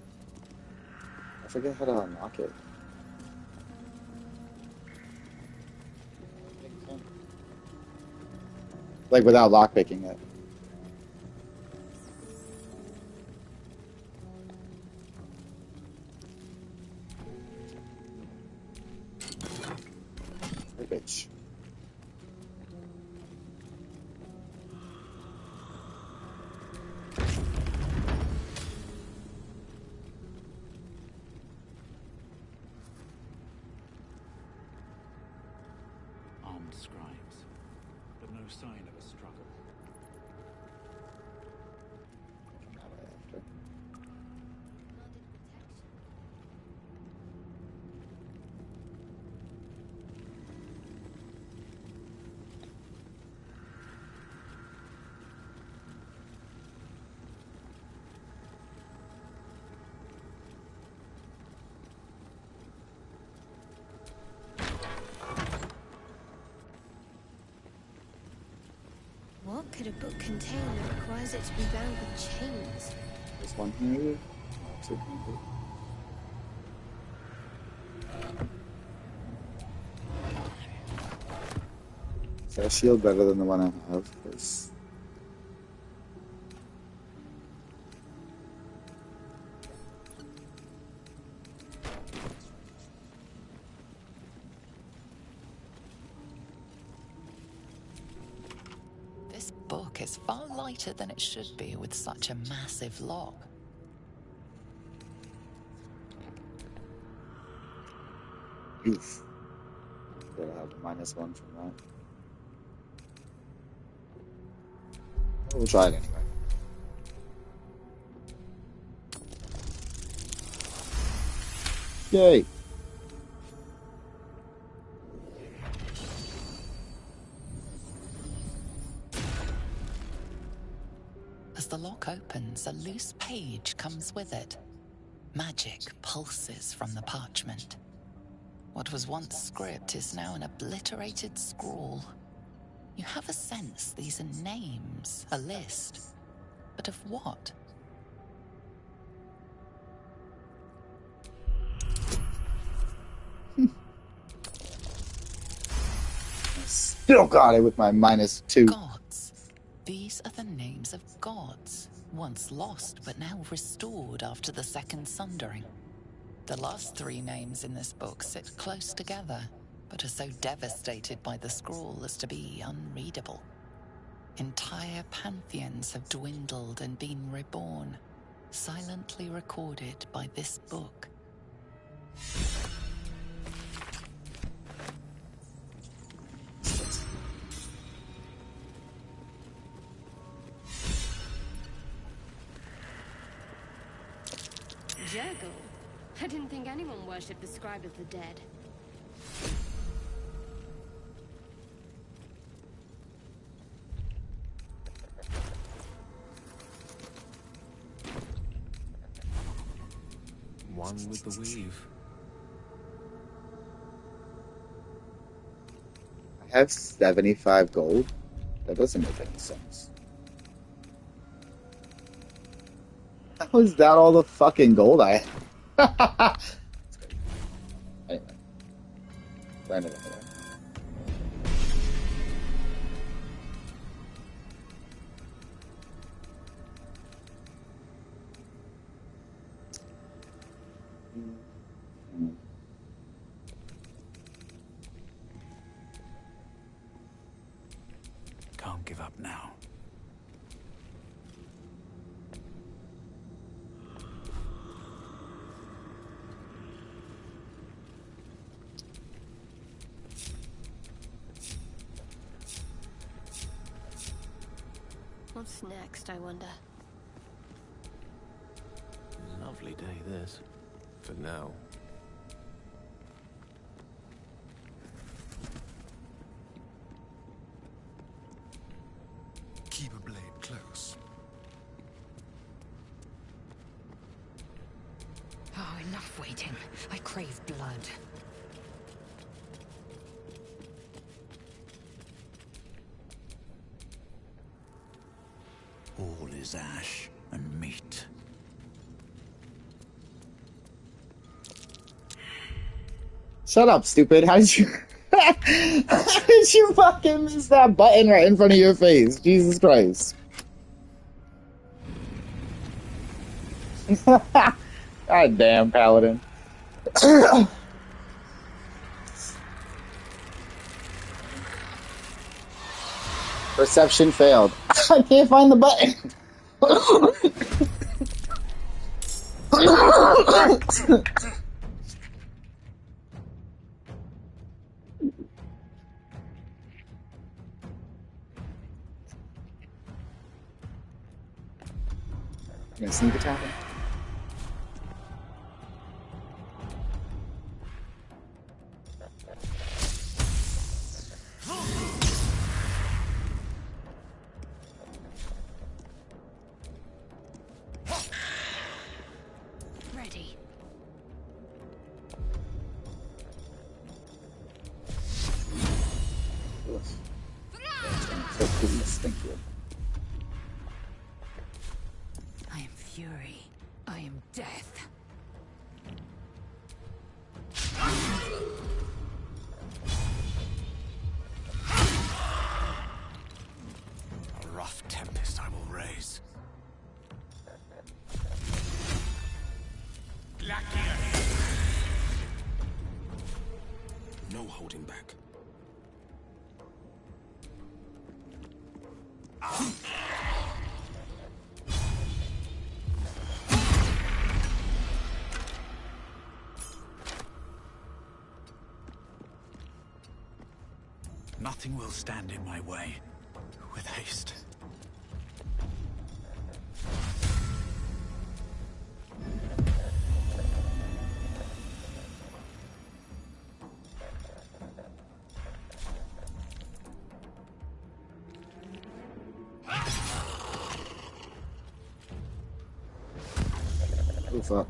I forget how to unlock it. Like, without lockpicking it. Bitch. armed scribes, but no sign of a struggle. What could a book contain that requires it to be bound with chains? There's one here. Is that shield better than the one I have? Because This book is far lighter than it should be with such a massive lock. oof. Gotta have a -1 from that. We'll try it anyway. Yay! As the lock opens, a loose page comes with it. Magic pulses from the parchment. What was once script is now an obliterated scrawl. You have a sense these are names, a list. But of what? Still got it with my -2. Gods. These are the names of gods, once lost but now restored after the Second Sundering. The last 3 names in this book sit close together, but are so devastated by the scroll as to be unreadable. Entire pantheons have dwindled and been reborn, silently recorded by this book. Jurgle? I didn't think anyone worshipped the scribe of the dead. One with the weave. I have 75 gold. That doesn't make any sense. How is that all the fucking gold I have? Anyway. Random anyway. Can't give up now. What's next, I wonder? Lovely day, this. For now. Keep a blade close. Oh, enough waiting. I crave blood. All is ash and meat. Shut up, stupid. How did you... How did you fucking miss that button right in front of your face? Jesus Christ. God damn, Paladin. Perception failed. I can't find the button. You gonna sneak attack him? Ready. So please, thank you. I am fury. I am death. A rough tempest I will raise. No holding back. Nothing will stand in my way with haste. Oh fuck.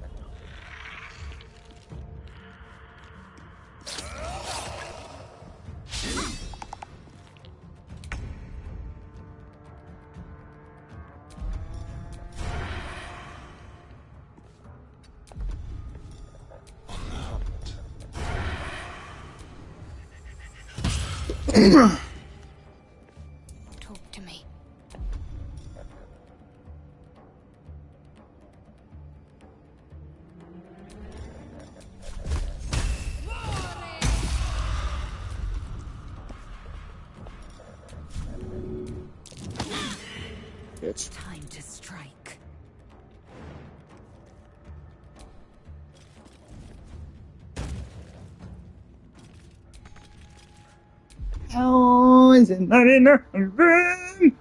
Talk to me. Bitch. Time to strike. Oh, is it not enough? Run!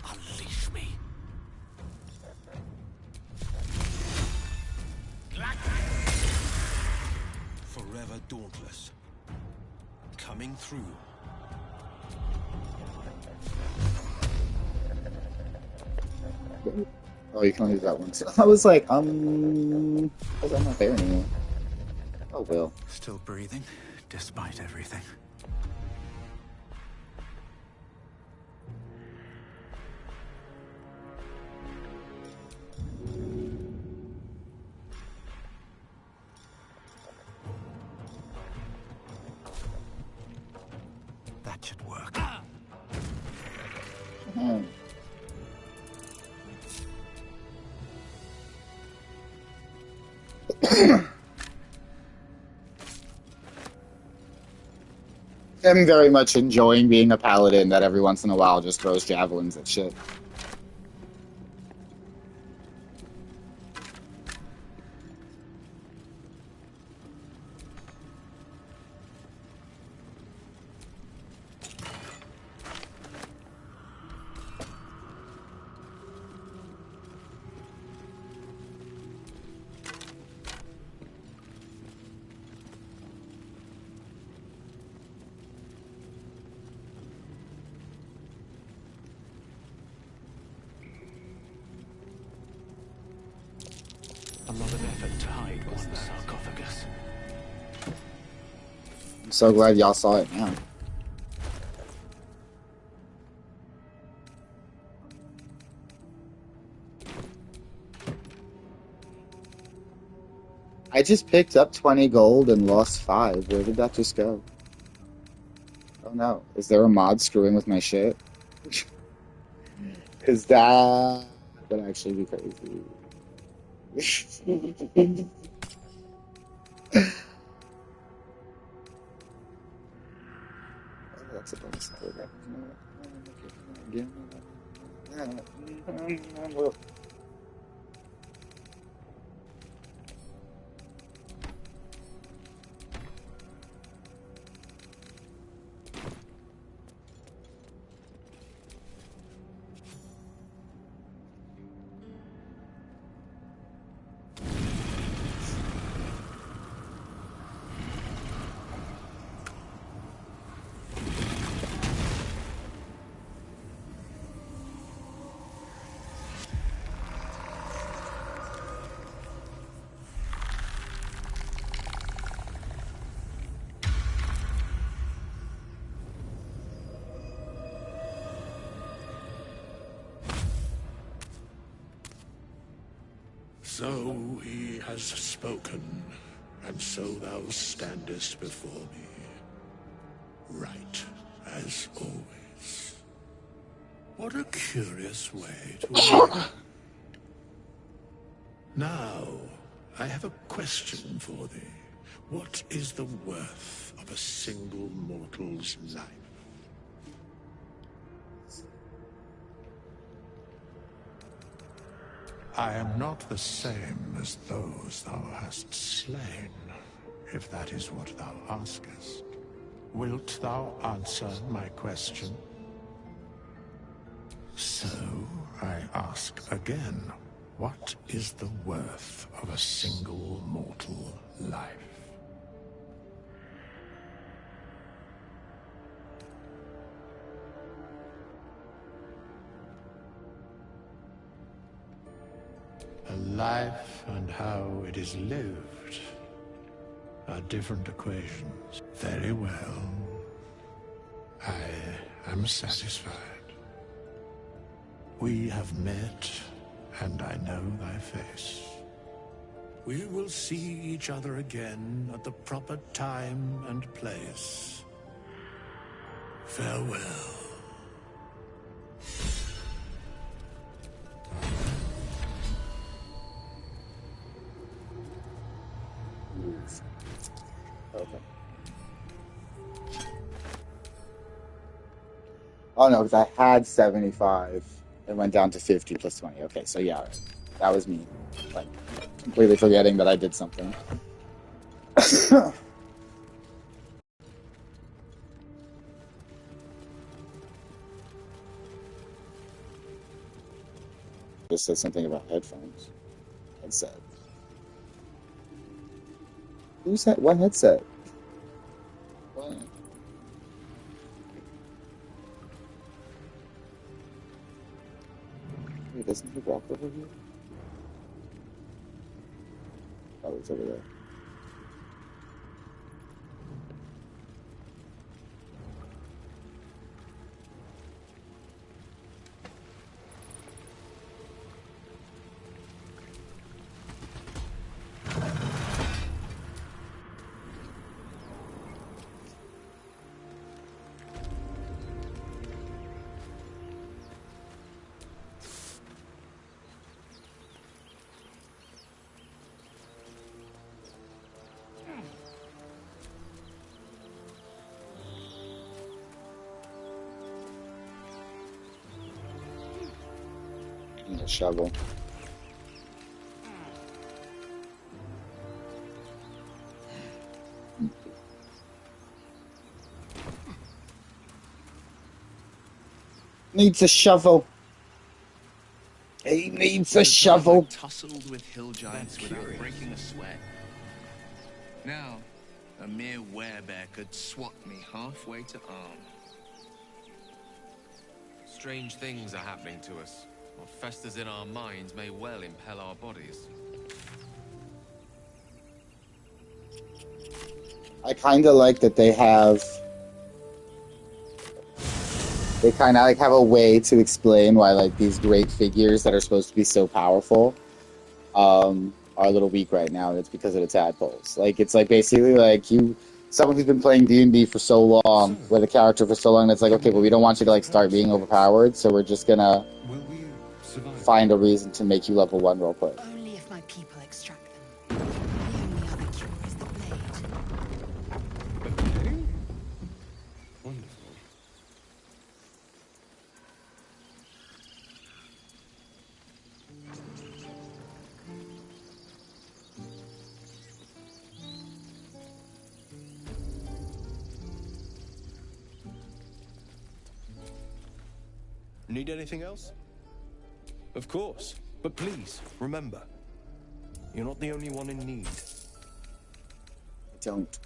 Unleash me. Forever dauntless. Coming through. Oh, you can only use that one. So I was like, I'm not there anymore. Oh, well. Still breathing, despite everything. That should work. Hmm. I'm very much enjoying being a paladin that every once in a while just throws javelins at shit. A lot of effort to hide one sarcophagus. I'm so glad y'all saw it now. I just picked up 20 gold and lost 5. Where did that just go? Oh no. Is there a mod screwing with my shit? Because that would actually be crazy. That's a bonus program. So he has spoken, and so thou standest before me. Right, as always. What a curious way to end. Now, I have a question for thee. What is the worth of a single mortal's life? I am not the same as those thou hast slain, if that is what thou askest. Wilt thou answer my question? So, I ask again, what is the worth of a single mortal life? A life and how it is lived are different equations. Very well. I am satisfied. We have met, and I know thy face. We will see each other again at the proper time and place. Farewell. Okay. Oh no, because I had 75. It went down to 50 plus 20. Okay, so yeah, that was me. Like, completely forgetting that I did something. Just said something about headphones. Headset. Who's that? What headset? What? Wait, doesn't he walk over here? Oh, it's over there. And a shovel. Needs a shovel. He needs a shovel. Tussled with hill giants without breaking a sweat. Now, a mere werebear could swat me halfway to arm. Strange things are happening to us. What festers in our minds may well impel our bodies. I kind of like that they kind of like have a way to explain why like these great figures that are supposed to be so powerful are a little weak right now, and it's because of the tadpoles. Like it's like basically like someone who's been playing D&D for so long with a character for so long, it's like, okay, but we don't want you to like start being overpowered, so we're just gonna find a reason to make you level 1 real quick. Only if my people extract them. The only other cure is the blade. Okay. Wonderful. Need anything else? Of course. But please, remember, you're not the only one in need. I don't.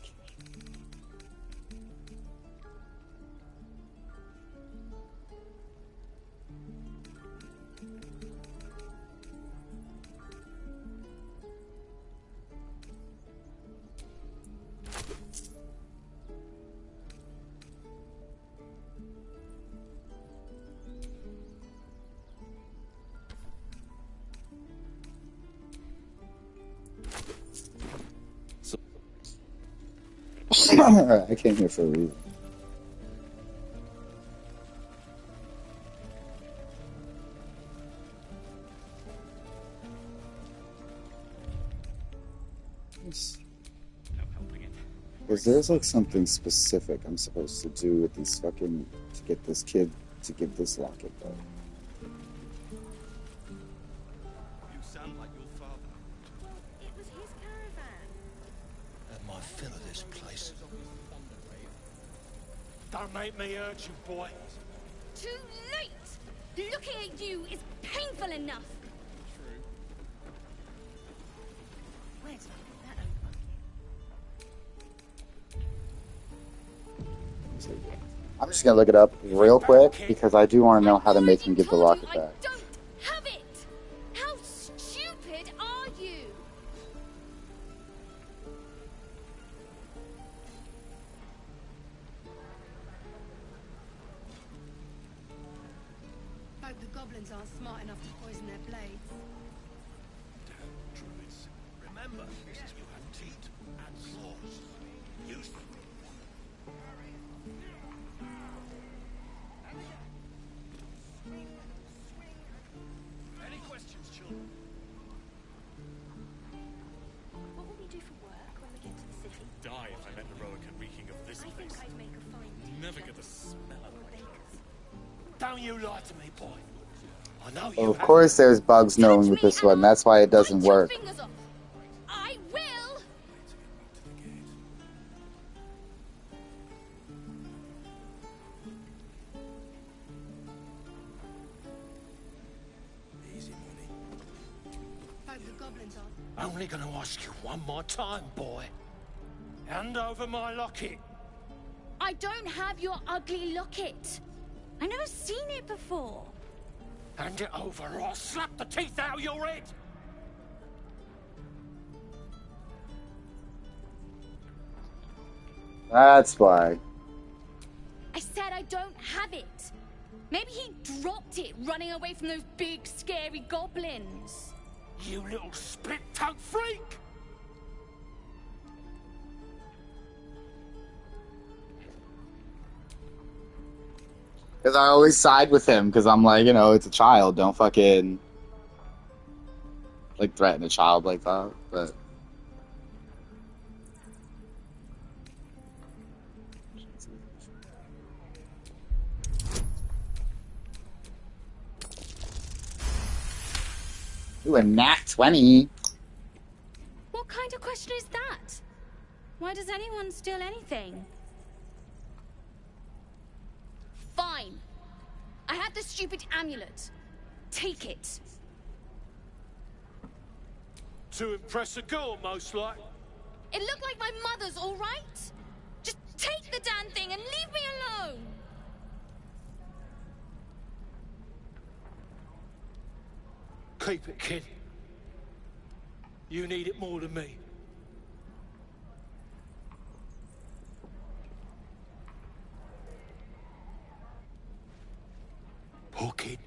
I came here for a reason. Because there's like something specific I'm supposed to do with these fucking, to get this kid to give this locket though. You sound like your father. Well, it was his caravan. At my fill of this place. Don't make me hurt you, boy. Too late! Looking at you is painful enough. True. Where's that I'm just gonna look it up real quick because I do want to know how to make him give the locket back. I don't have it! How stupid are you? Hope the goblins aren't smart enough to poison their blades. Damn druids. Remember, you have teeth and claws. Use them. Any questions, children? What will we do for work when we get to the city? Die if I met heroic and reeking of this I place. think I'd make a fine teacher. Never get the smell of Or it. bakers. Don't you lie to me, boy. I know Well, you of course there's bugs known with this one. That's why it doesn't work. Fingers off. I will! Easy money. Hope the goblins aren't. Only gonna ask you one more time, boy. Hand over my locket. I don't have your ugly locket. I've never seen it before. Hand it over or I'll slap the teeth out of your head. That's why. I said I don't have it. Maybe he dropped it running away from those big, scary goblins. You little split-tongued freak! Because I always side with him because I'm like, you know, it's a child. Don't fucking like threaten a child like that. But ooh, a nat 20. What kind of question is that? Why does anyone steal anything? Fine. I have the stupid amulet. Take it. To impress a girl, most like. It looked like my mother's, all right? Just take the damn thing and leave me alone. Keep it, kid. You need it more than me. Poor kid.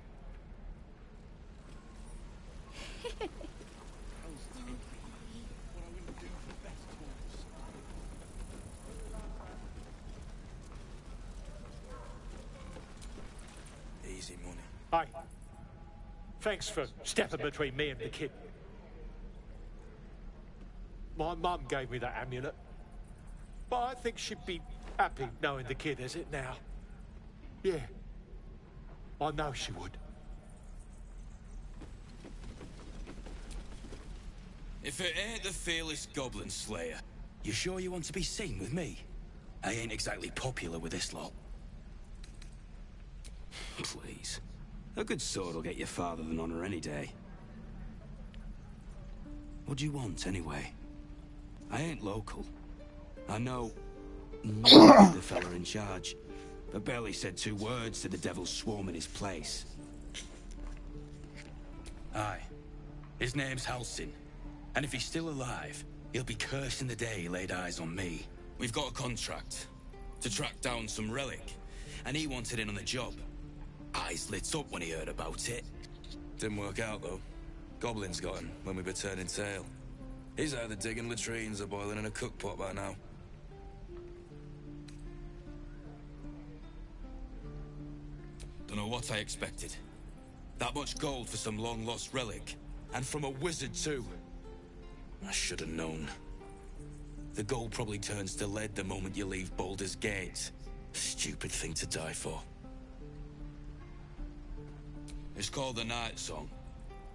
Easy money. Hi. Thanks for stepping between me and the kid. My mum gave me that amulet. But I think she'd be happy knowing the kid has it now. Yeah. I know she would. If it ain't the fearless goblin slayer, you sure you want to be seen with me? I ain't exactly popular with this lot. Please. A good sword will get you farther than honor any day. What do you want, anyway? I ain't local. I know the fella in charge, but barely said 2 words to the devil's swarm in his place. Aye. His name's Halsin. And if he's still alive, he'll be cursing the day he laid eyes on me. We've got a contract to track down some relic, and he wanted in on the job. Eyes lit up when he heard about it. Didn't work out, though. Goblins got him when we were turning tail. He's either digging latrines or boiling in a cookpot by now. know what I expected. That much gold for some long-lost relic. And from a wizard, too. I should have known. The gold probably turns to lead the moment you leave Baldur's Gate. Stupid thing to die for. It's called the Night Song.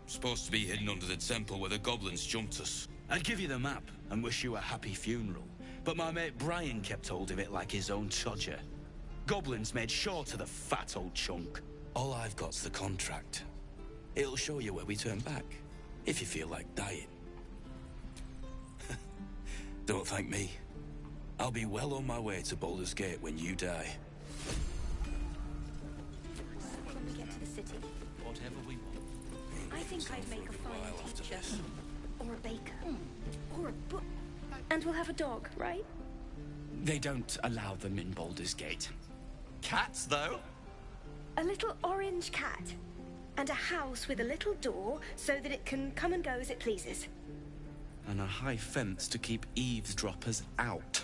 Supposed to be hidden under the temple where the goblins jumped us. I'd give you the map and wish you a happy funeral, but my mate Brian kept hold of it like his own Todger. Goblins made sure to the fat old chunk. All I've got's the contract. It'll show you where we turn back, if you feel like dying. Don't thank me. I'll be well on my way to Baldur's Gate when you die. When we get to the city, Whatever we want. I think I'd make a fine teacher. Or a baker. Or a book. And we'll have a dog, right? They don't allow them in Baldur's Gate. Cats, though? A little orange cat. And a house with a little door so that it can come and go as it pleases. And a high fence to keep eavesdroppers out.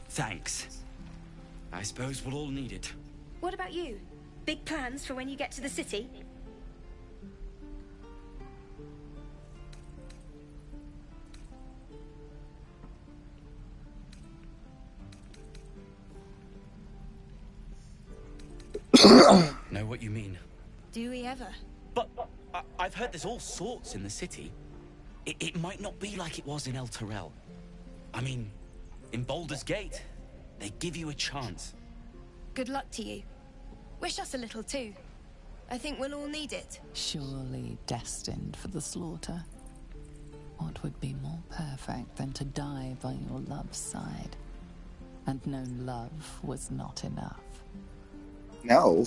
Thanks. I suppose we'll all need it. What about you? Big plans for when you get to the city? Know what you mean. Do we ever? But I've heard there's all sorts in the city. It might not be like it was in El Terrell. I mean, in Baldur's Gate, they give you a chance. Good luck to you. Wish us a little too. I think we'll all need it. Surely destined for the slaughter. What would be more perfect than to die by your love's side? And no love was not enough. No.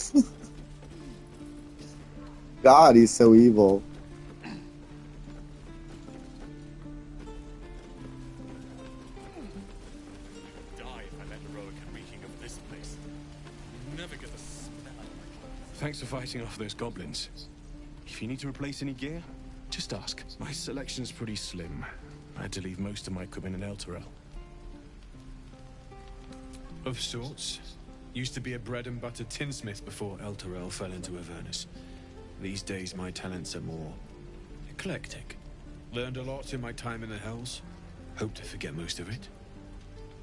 God, he's so evil. Die if I let Heroic and reeking of this place. Never get the smell. Thanks for fighting off those goblins. If you need to replace any gear, just ask. My selection's pretty slim. I had to leave most of my equipment in El Terrell. Of sorts. Used to be a bread and butter tinsmith before El Terrell fell into Avernus. These days my talents are more eclectic. Learned a lot in my time in the Hells. Hope to forget most of it.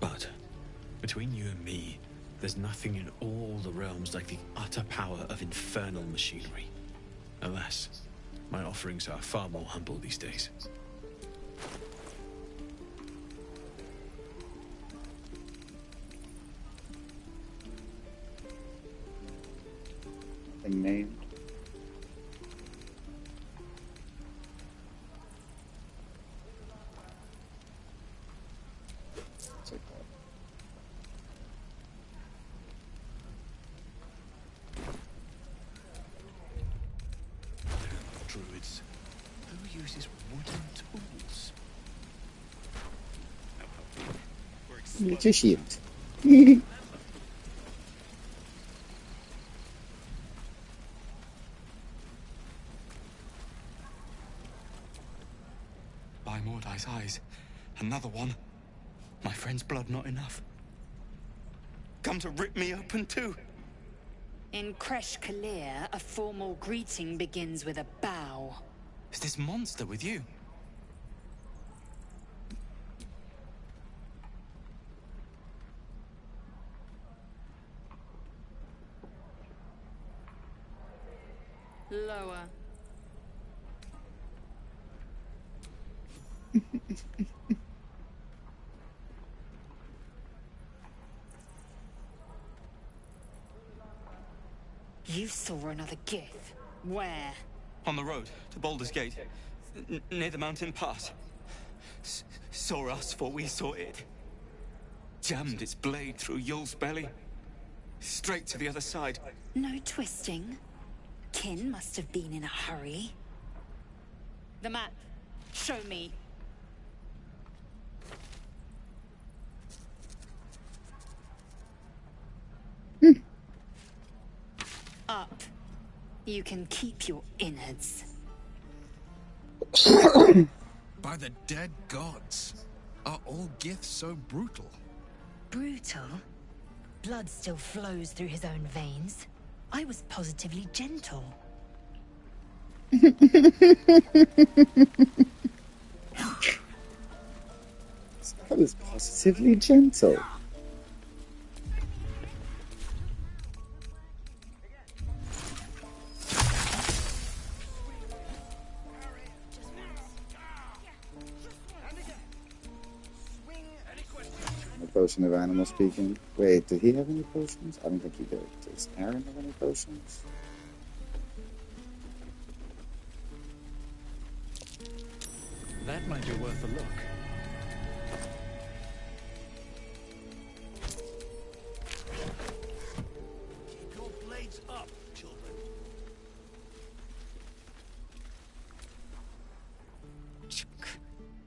But between you and me, there's nothing in all the realms like the utter power of infernal machinery. Alas, my offerings are far more humble these days. Named. Druids. Who uses wooden tools? It's a shield. By Mordai's eyes. Another one. My friend's blood not enough. Come to rip me open too. In Kresh Kalir, a formal greeting begins with a bow. Is this monster with you? Lower. You saw another Gith. Where? On the road to Baldur's Gate, near the mountain pass. Saw us before we saw it. Jammed its blade through Yul's belly. Straight to the other side. No twisting. Kin must have been in a hurry. The map. Show me. Up. You can keep your innards. By the dead gods, are all Giths so brutal? Brutal? blood still flows through his own veins. I was positively gentle. I was positively gentle. A potion of animal speaking. Wait, did he have any potions? I don't think he did. Does Aaron have any potions? That might be worth a look. Keep your blades up, children.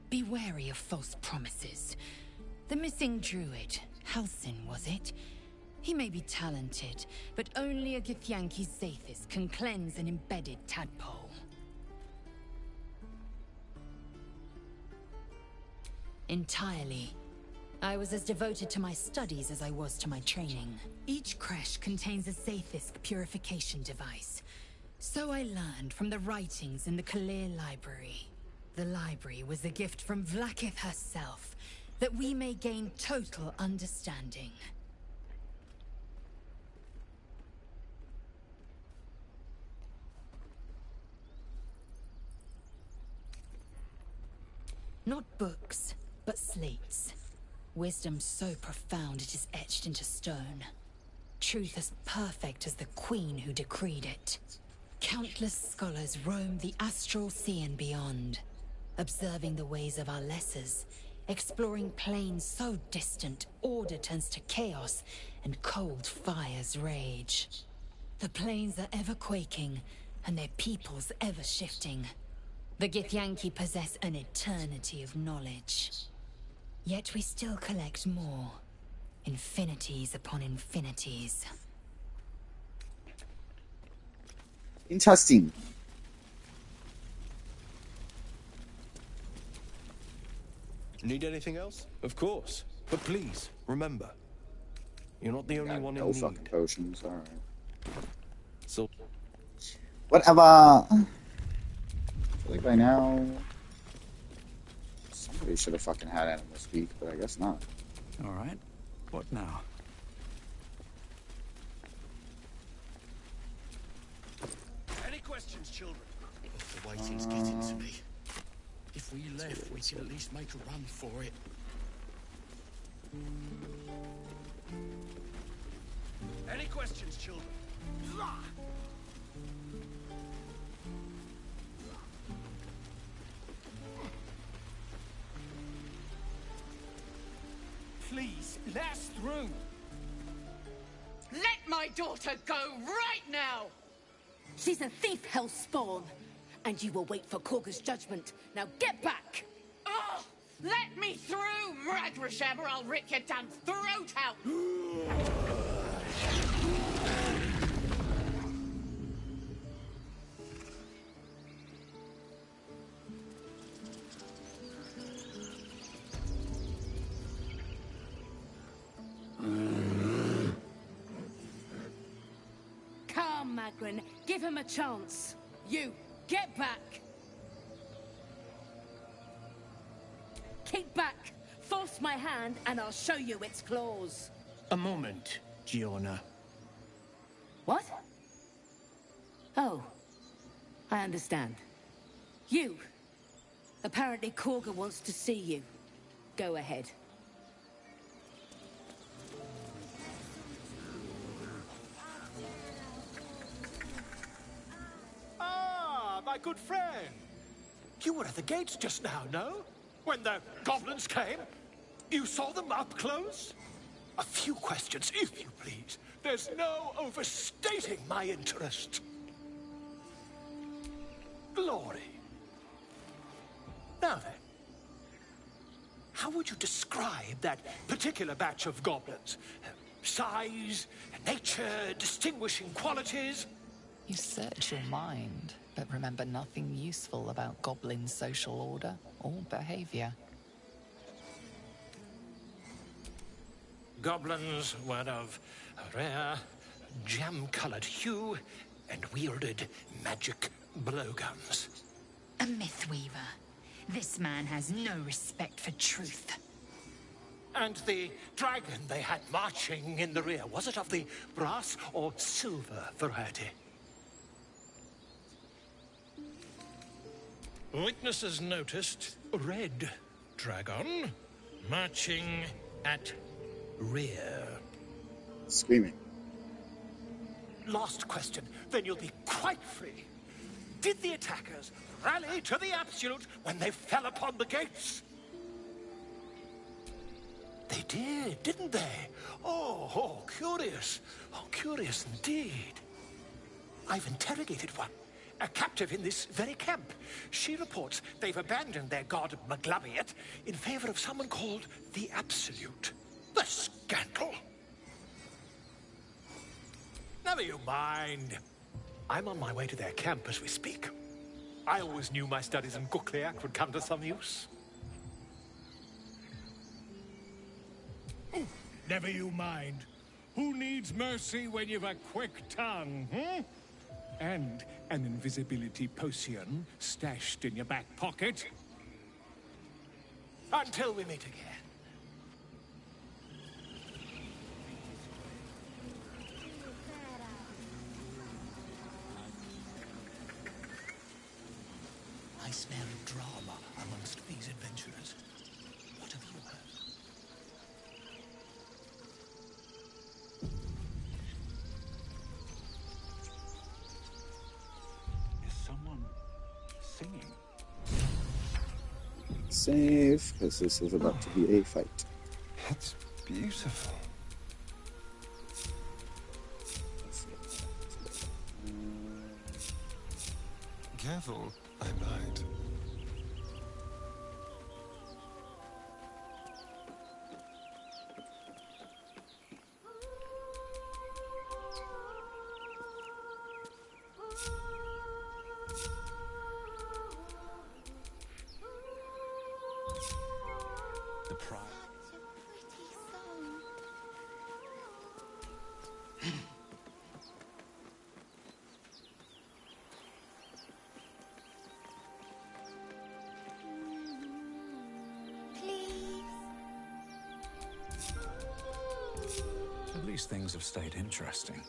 Be wary of false promises. The missing druid, Halsin, was it? He may be talented, but only a Githyanki Zathis can cleanse an embedded tadpole. Entirely. I was as devoted to my studies as I was to my training. Each creche contains a Zathis purification device. So I learned from the writings in the Kalir Library. The library was a gift from Vlaakith herself, that we may gain total understanding. Not books, but slates. Wisdom so profound it is etched into stone. Truth as perfect as the queen who decreed it. Countless scholars roam the astral sea and beyond, observing the ways of our lessers, exploring planes so distant order turns to chaos and cold fires rage. The planes are ever quaking, and their peoples ever shifting. The Githyanki possess an eternity of knowledge. Yet we still collect more. Infinities upon infinities. Interesting. Need anything else? Of course. But please, remember, you're not the only one in no need. Fucking potions, alright. So, whatever. I feel like by now somebody should have fucking had animal speak, but I guess not. Alright. What now? Any questions, children? The waiting's getting to me. If we left, we could at least make a run for it. Any questions, children? Please, let us through. Let my daughter go right now! She's a thief, hellspawn, and you will wait for Korga's judgment. Now get back! Oh, let me through, Mragrasham, or I'll rip your damn throat out! Come, Magrin, give him a chance. You, get back! Keep back! Force my hand and I'll show you its claws. A moment, Giona. What? Oh, I understand. You. Apparently Korga wants to see you. Go ahead. Ah, my good friend. You were at the gates just now, no? When the goblins came? You saw them up close? A few questions, if you please. There's no overstating my interest. Glory. Now then, how would you describe that particular batch of goblins? Size, nature, distinguishing qualities? You search your mind, but remember nothing useful about goblin social order or behavior. Goblins were of a rare, jam-colored hue and wielded magic blowguns. A mythweaver. This man has no respect for truth. And the dragon they had marching in the rear, was it of the brass or silver variety? Witnesses noticed red dragon marching at rear. Screaming. Last question, then you'll be quite free. Did the attackers rally to the absolute when they fell upon the gates? They did, didn't they? Oh, curious. Oh, curious indeed. I've interrogated one, a captive in this very camp. She reports they've abandoned their god Maglabiet in favor of someone called the Absolute. The scandal! Never you mind. I'm on my way to their camp as we speak. I always knew my studies in Gukliak would come to some use. Never you mind. Who needs mercy when you've a quick tongue, hmm? And an invisibility potion stashed in your back pocket? Until we meet again. I smell drama amongst these adventurers. What have you heard? Is someone singing? Save, because this is about to be a fight. It's beautiful. Careful, I might. The pride. At least things have stayed interesting.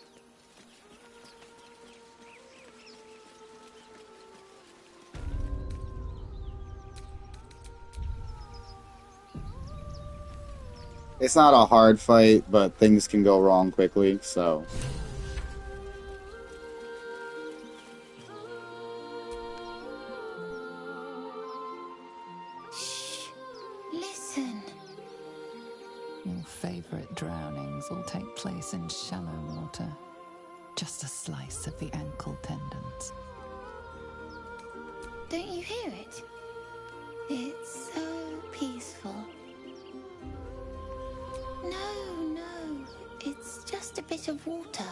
It's not a hard fight, but things can go wrong quickly, so... Listen. Your favorite drownings will take place in shallow water. Just a slice of the ankle tendons. Don't you hear it? It's so peaceful. No, it's just a bit of water.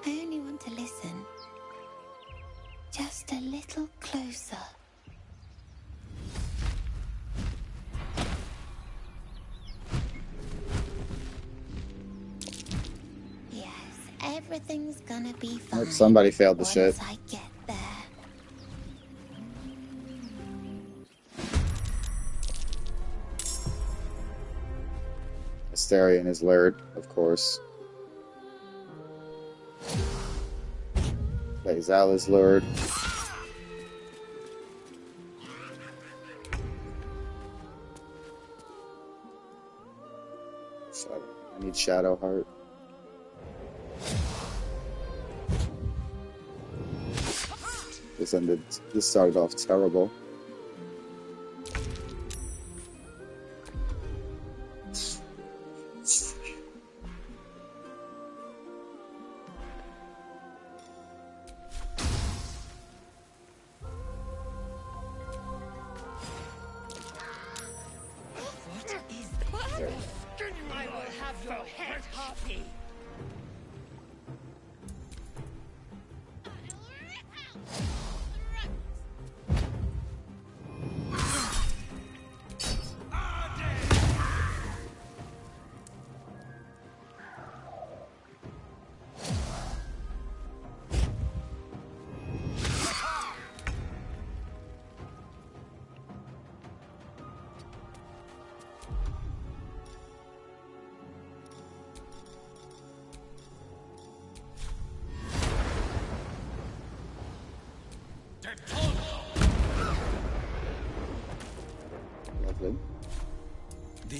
I only want to listen. Just a little closer. Yes, everything's gonna be fine. Somebody failed the shit. Once I get there. Astarion is lured, of course. Lae'zel is lured. I need Shadowheart. This started off terrible. I will have your head, Harpy!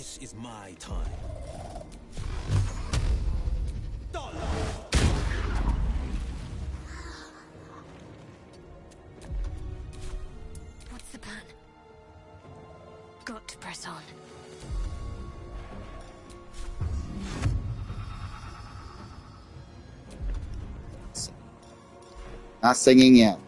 This is my time. What's the plan? Got to press on. Not singing yet.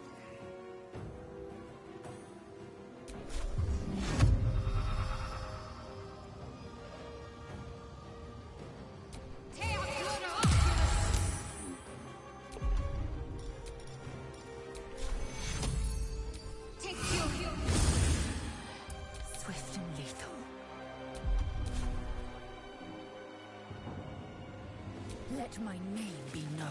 Swift and lethal. Let my name be known.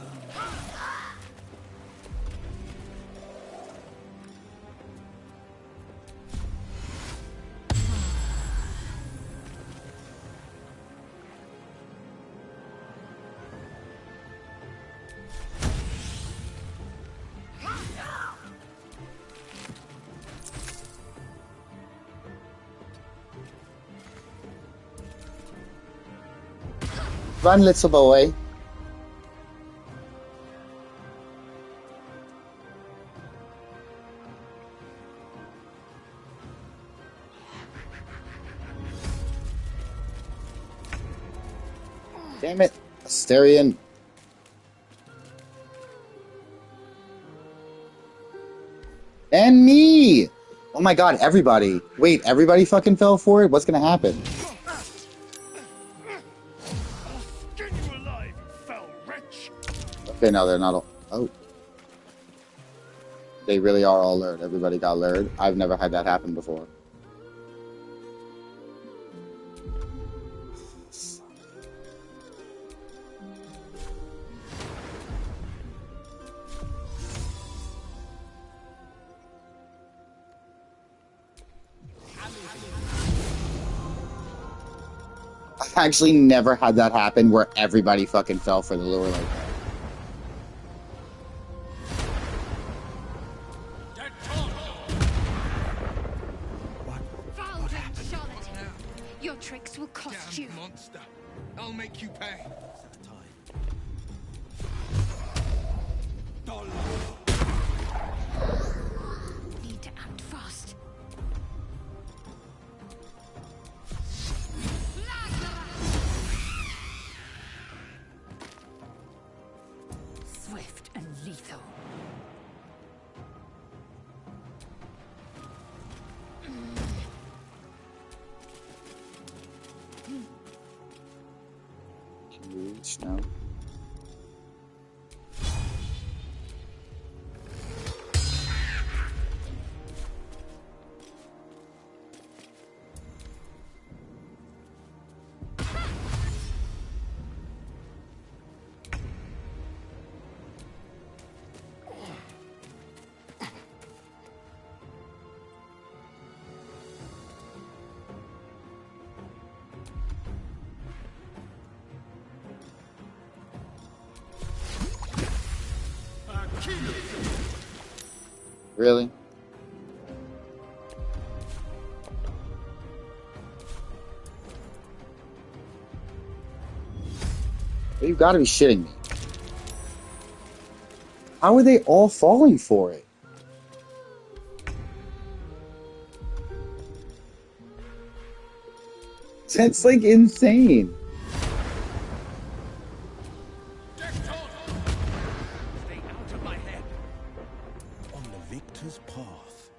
Run, little boy. Damn it, Asterion. And me! Oh my god, everybody. Wait, everybody fucking fell for it? What's gonna happen? Okay, no, they're not all... Oh. They really are all lured. Everybody got lured. I've never had that happen before. I've actually never had that happen where everybody fucking fell for the lure like that. Your tricks will cost you. Monster. I'll make you pay. Need to act fast. Swift and lethal. Reach now. Really? You've got to be shitting me. How are they all falling for it? That's like insane. Stay out of my head. On the victor's path.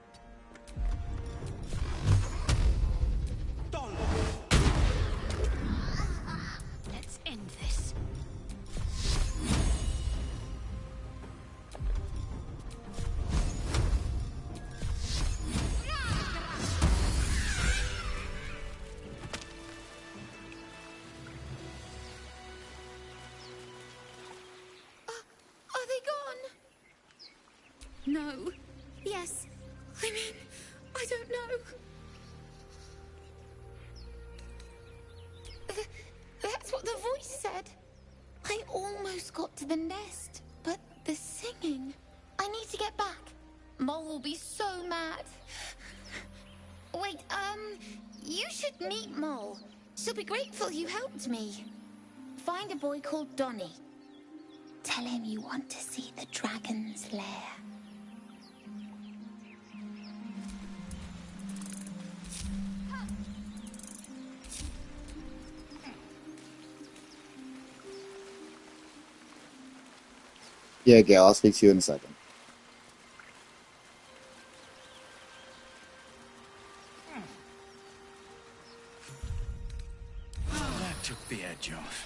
Let's end this. Are they gone? No. Yes. I mean, I don't know. That's what the voice said. I almost got to the nest, but the singing. I need to get back. Mole will be so mad. Wait, you should meet Mole. She'll be grateful you helped me. Find a boy called Donnie. Tell him you want to see the dragon's lair. Yeah, Gail, I'll speak to you in a second. That took the edge off.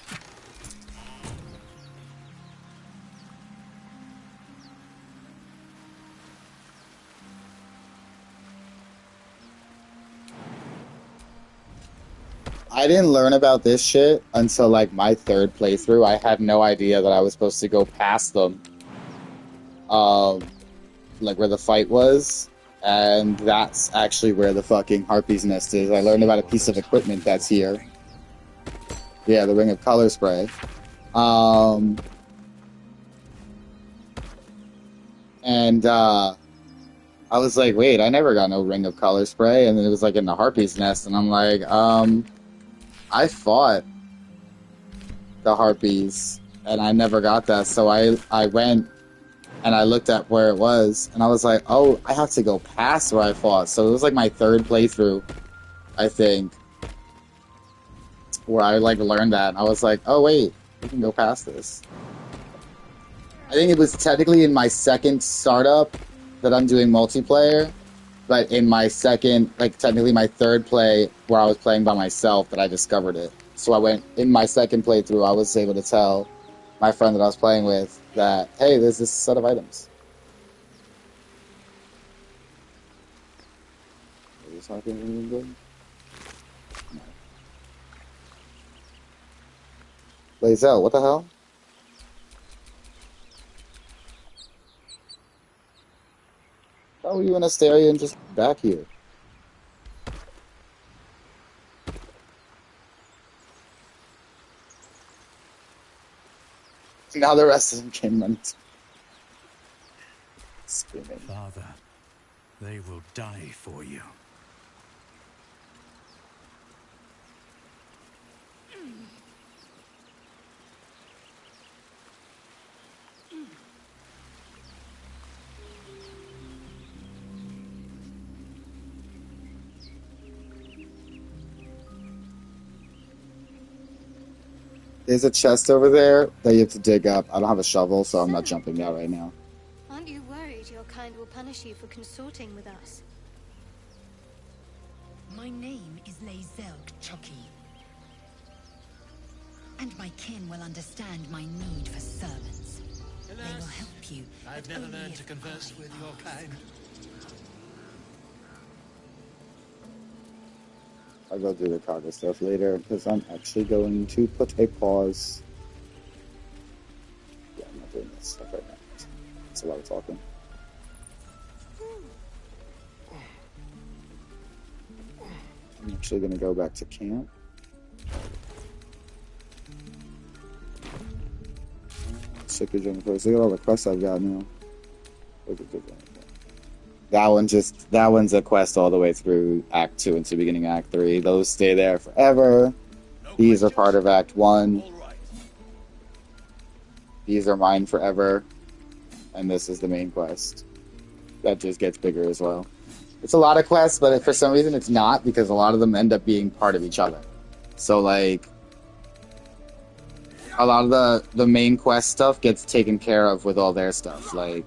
I didn't learn about this shit until like my third playthrough. I had no idea that I was supposed to go past them. Like where the fight was. And that's actually where the fucking Harpy's Nest is. I learned about a piece of equipment that's here. Yeah, the Ring of Color Spray. And I was like, wait, I never got no Ring of Color Spray. And then it was like in the Harpy's Nest. And I'm like, I fought the Harpies, and I never got that, so I went and I looked at where it was, and I was like, oh, I have to go past where I fought. So it was like my third playthrough, I think, where I like learned that, and I was like, oh wait, you can go past this. I think it was technically in my second startup that I'm doing multiplayer, but in my second, like technically my third play where I was playing by myself that I discovered it. So I went, in my second playthrough, I was able to tell my friend that I was playing with that, hey, there's this set of items. Are you talking anything good? No. Lazel, what the hell? How are you in Asteria and just back here? Now the rest of them came running. Screaming. Father, they will die for you. There's a chest over there that you have to dig up. I don't have a shovel, so I'm not jumping out right now. Aren't you worried your kind will punish you for consorting with us? My name is Lazel Chucky. And my kin will understand my need for servants. They will help you. I've never learned to converse with your kind. I'll go do the cargo stuff later, because I'm actually going to put a pause. Yeah, I'm not doing this stuff right now. It's a lot of talking. I'm actually going to go back to camp. Check your journal first. Look at all the quests I've got now. That one's a quest all the way through Act 2 into beginning of Act 3. Those stay there forever. These are part of Act 1. These are mine forever. And this is the main quest. That just gets bigger as well. It's a lot of quests, but for some reason it's not, because a lot of them end up being part of each other. So, like, a lot of the main quest stuff gets taken care of with all their stuff. Like,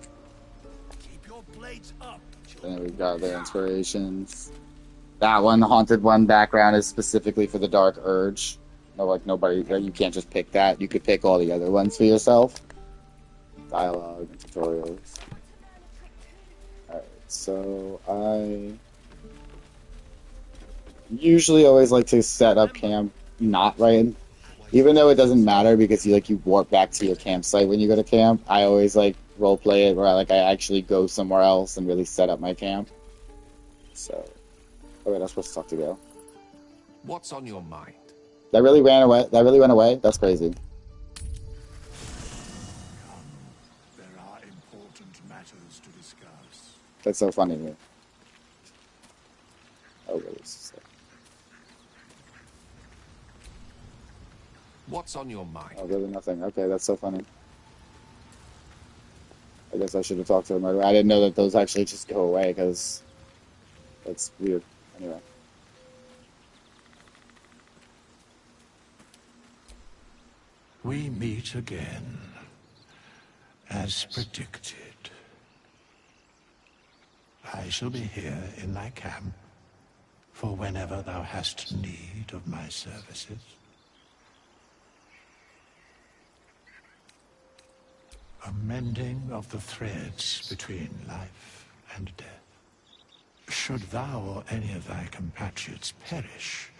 then we've got their inspirations. That one, the haunted one background, is specifically for the Dark Urge. No, like nobody, you can't just pick that. You could pick all the other ones for yourself. Dialogue and tutorials. Alright, so I usually always like to set up camp not right in, even though it doesn't matter because you warp back to your campsite when you go to camp. I always like roleplay it where I actually go somewhere else and really set up my camp. So, okay, that's supposed to talk to go. What's on your mind? That really ran away. That really went away. That's crazy. There are important matters to discuss. That's so funny to me. Oh, really? What's on your mind? Oh, really nothing. Okay, that's so funny. I guess I should have talked to him right away. I didn't know that those actually just go away, because that's weird. Anyway. We meet again, as predicted. I shall be here in thy camp, for whenever thou hast need of my services. A mending of the threads between life and death. Should thou or any of thy compatriots perish,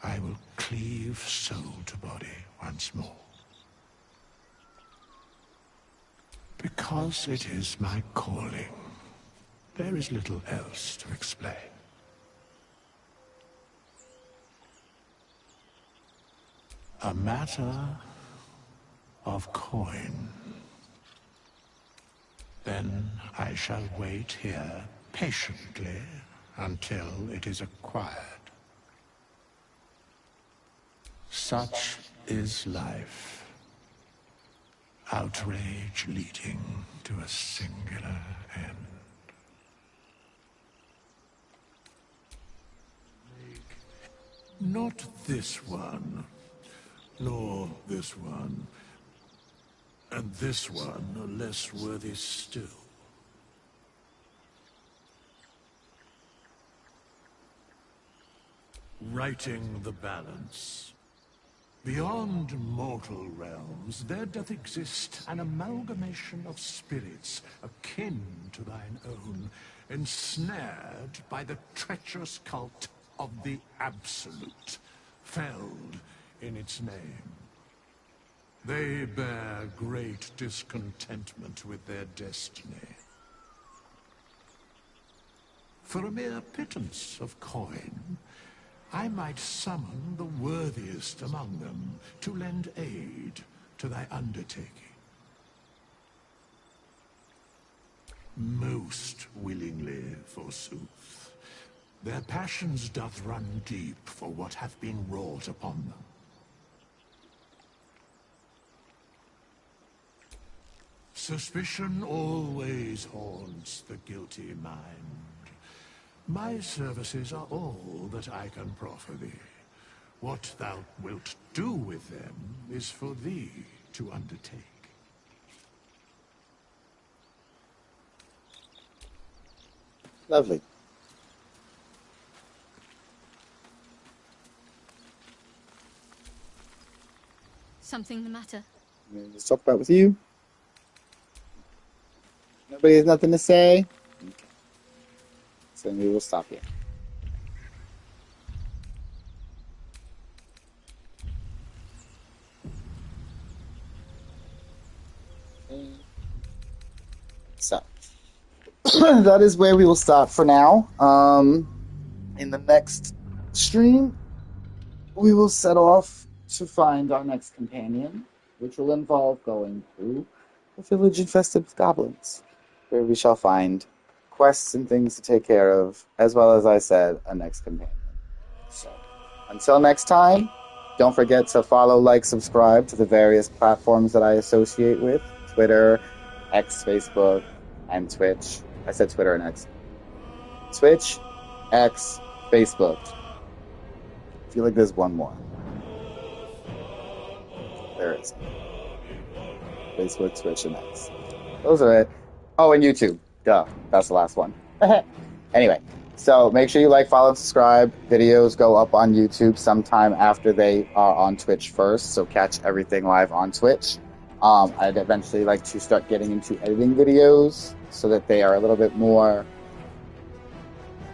I will cleave soul to body once more. Because it is my calling, there is little else to explain. A matter of coin. Then I shall wait here patiently until it is acquired. Such is life. Outrage leading to a singular end. Not this one, nor this one, and this one are less worthy still. Righting the balance. Beyond mortal realms, there doth exist an amalgamation of spirits akin to thine own, ensnared by the treacherous cult of the Absolute, felled in its name. They bear great discontentment with their destiny. For a mere pittance of coin, I might summon the worthiest among them to lend aid to thy undertaking. Most willingly, forsooth. Their passions doth run deep for what hath been wrought upon them. Suspicion always haunts the guilty mind. My services are all that I can proffer thee. What thou wilt do with them is for thee to undertake. Lovely. Something the matter? Let's talk about with you. Nobody has nothing to say? Okay. So then we will stop here. So, that is where we will stop for now. In the next stream, we will set off to find our next companion, which will involve going through a village infested with goblins, where we shall find quests and things to take care of, as well as I said, a next companion. So, until next time, don't forget to follow, like, subscribe to the various platforms that I associate with: Twitter, X, Facebook, and Twitch. I said Twitter and X. Twitch, X, Facebook. I feel like there's one more. There is. Facebook, Twitch, and X. Those are it. Oh, and YouTube. Duh. That's the last one. Anyway, so make sure you like, follow, and subscribe. Videos go up on YouTube sometime after they are on Twitch first, so catch everything live on Twitch. I'd eventually like to start getting into editing videos so that they are a little bit more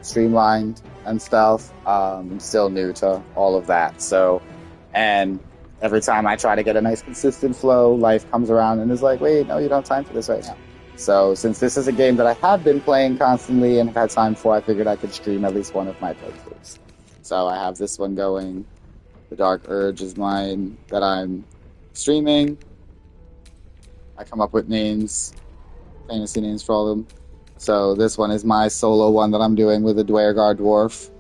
streamlined and stuff. I'm still new to all of that, so, and every time I try to get a nice consistent flow, life comes around and is like, wait, no, you don't have time for this right now. So since this is a game that I have been playing constantly and have had time for, I figured I could stream at least one of my playthroughs. So I have this one going. The Dark Urge is mine that I'm streaming. I come up with names, fantasy names for all of them. So this one is my solo one that I'm doing with a Dwergar Dwarf.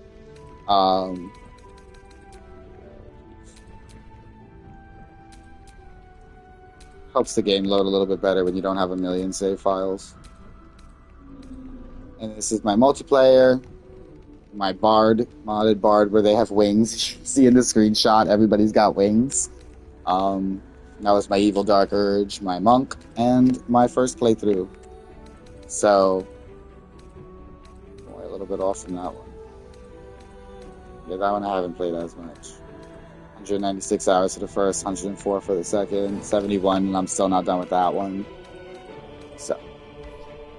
Helps the game load a little bit better when you don't have a million save files. And this is my multiplayer, my Bard, modded Bard, where they have wings. You can see in the screenshot, everybody's got wings. That was my Evil Dark Urge, my Monk, and my first playthrough. So, a little bit off from that one. Yeah, that one I haven't played as much. 196 hours for the first, 104 for the second, 71, and I'm still not done with that one. So,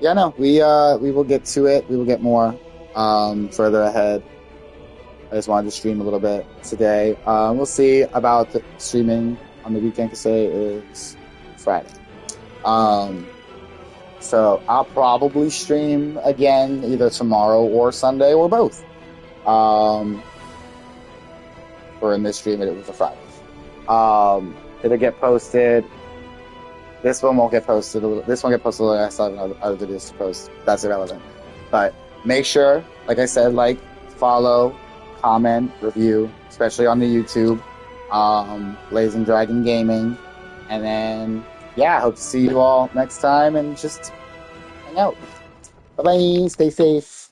yeah, no, we will get to it. We will get more further ahead. I just wanted to stream a little bit today. We'll see about the streaming on the weekend, because today is Friday. So I'll probably stream again either tomorrow or Sunday or both. Or in this stream, it was a Friday. It'll get posted. This one won't get posted. This one will get posted. I still have other videos to post. That's irrelevant. But make sure, like I said, like, follow, comment, review, especially on the YouTube. Blazing Dragon Gaming. And then, yeah, I hope to see you all next time and just hang out. Bye-bye. Stay safe.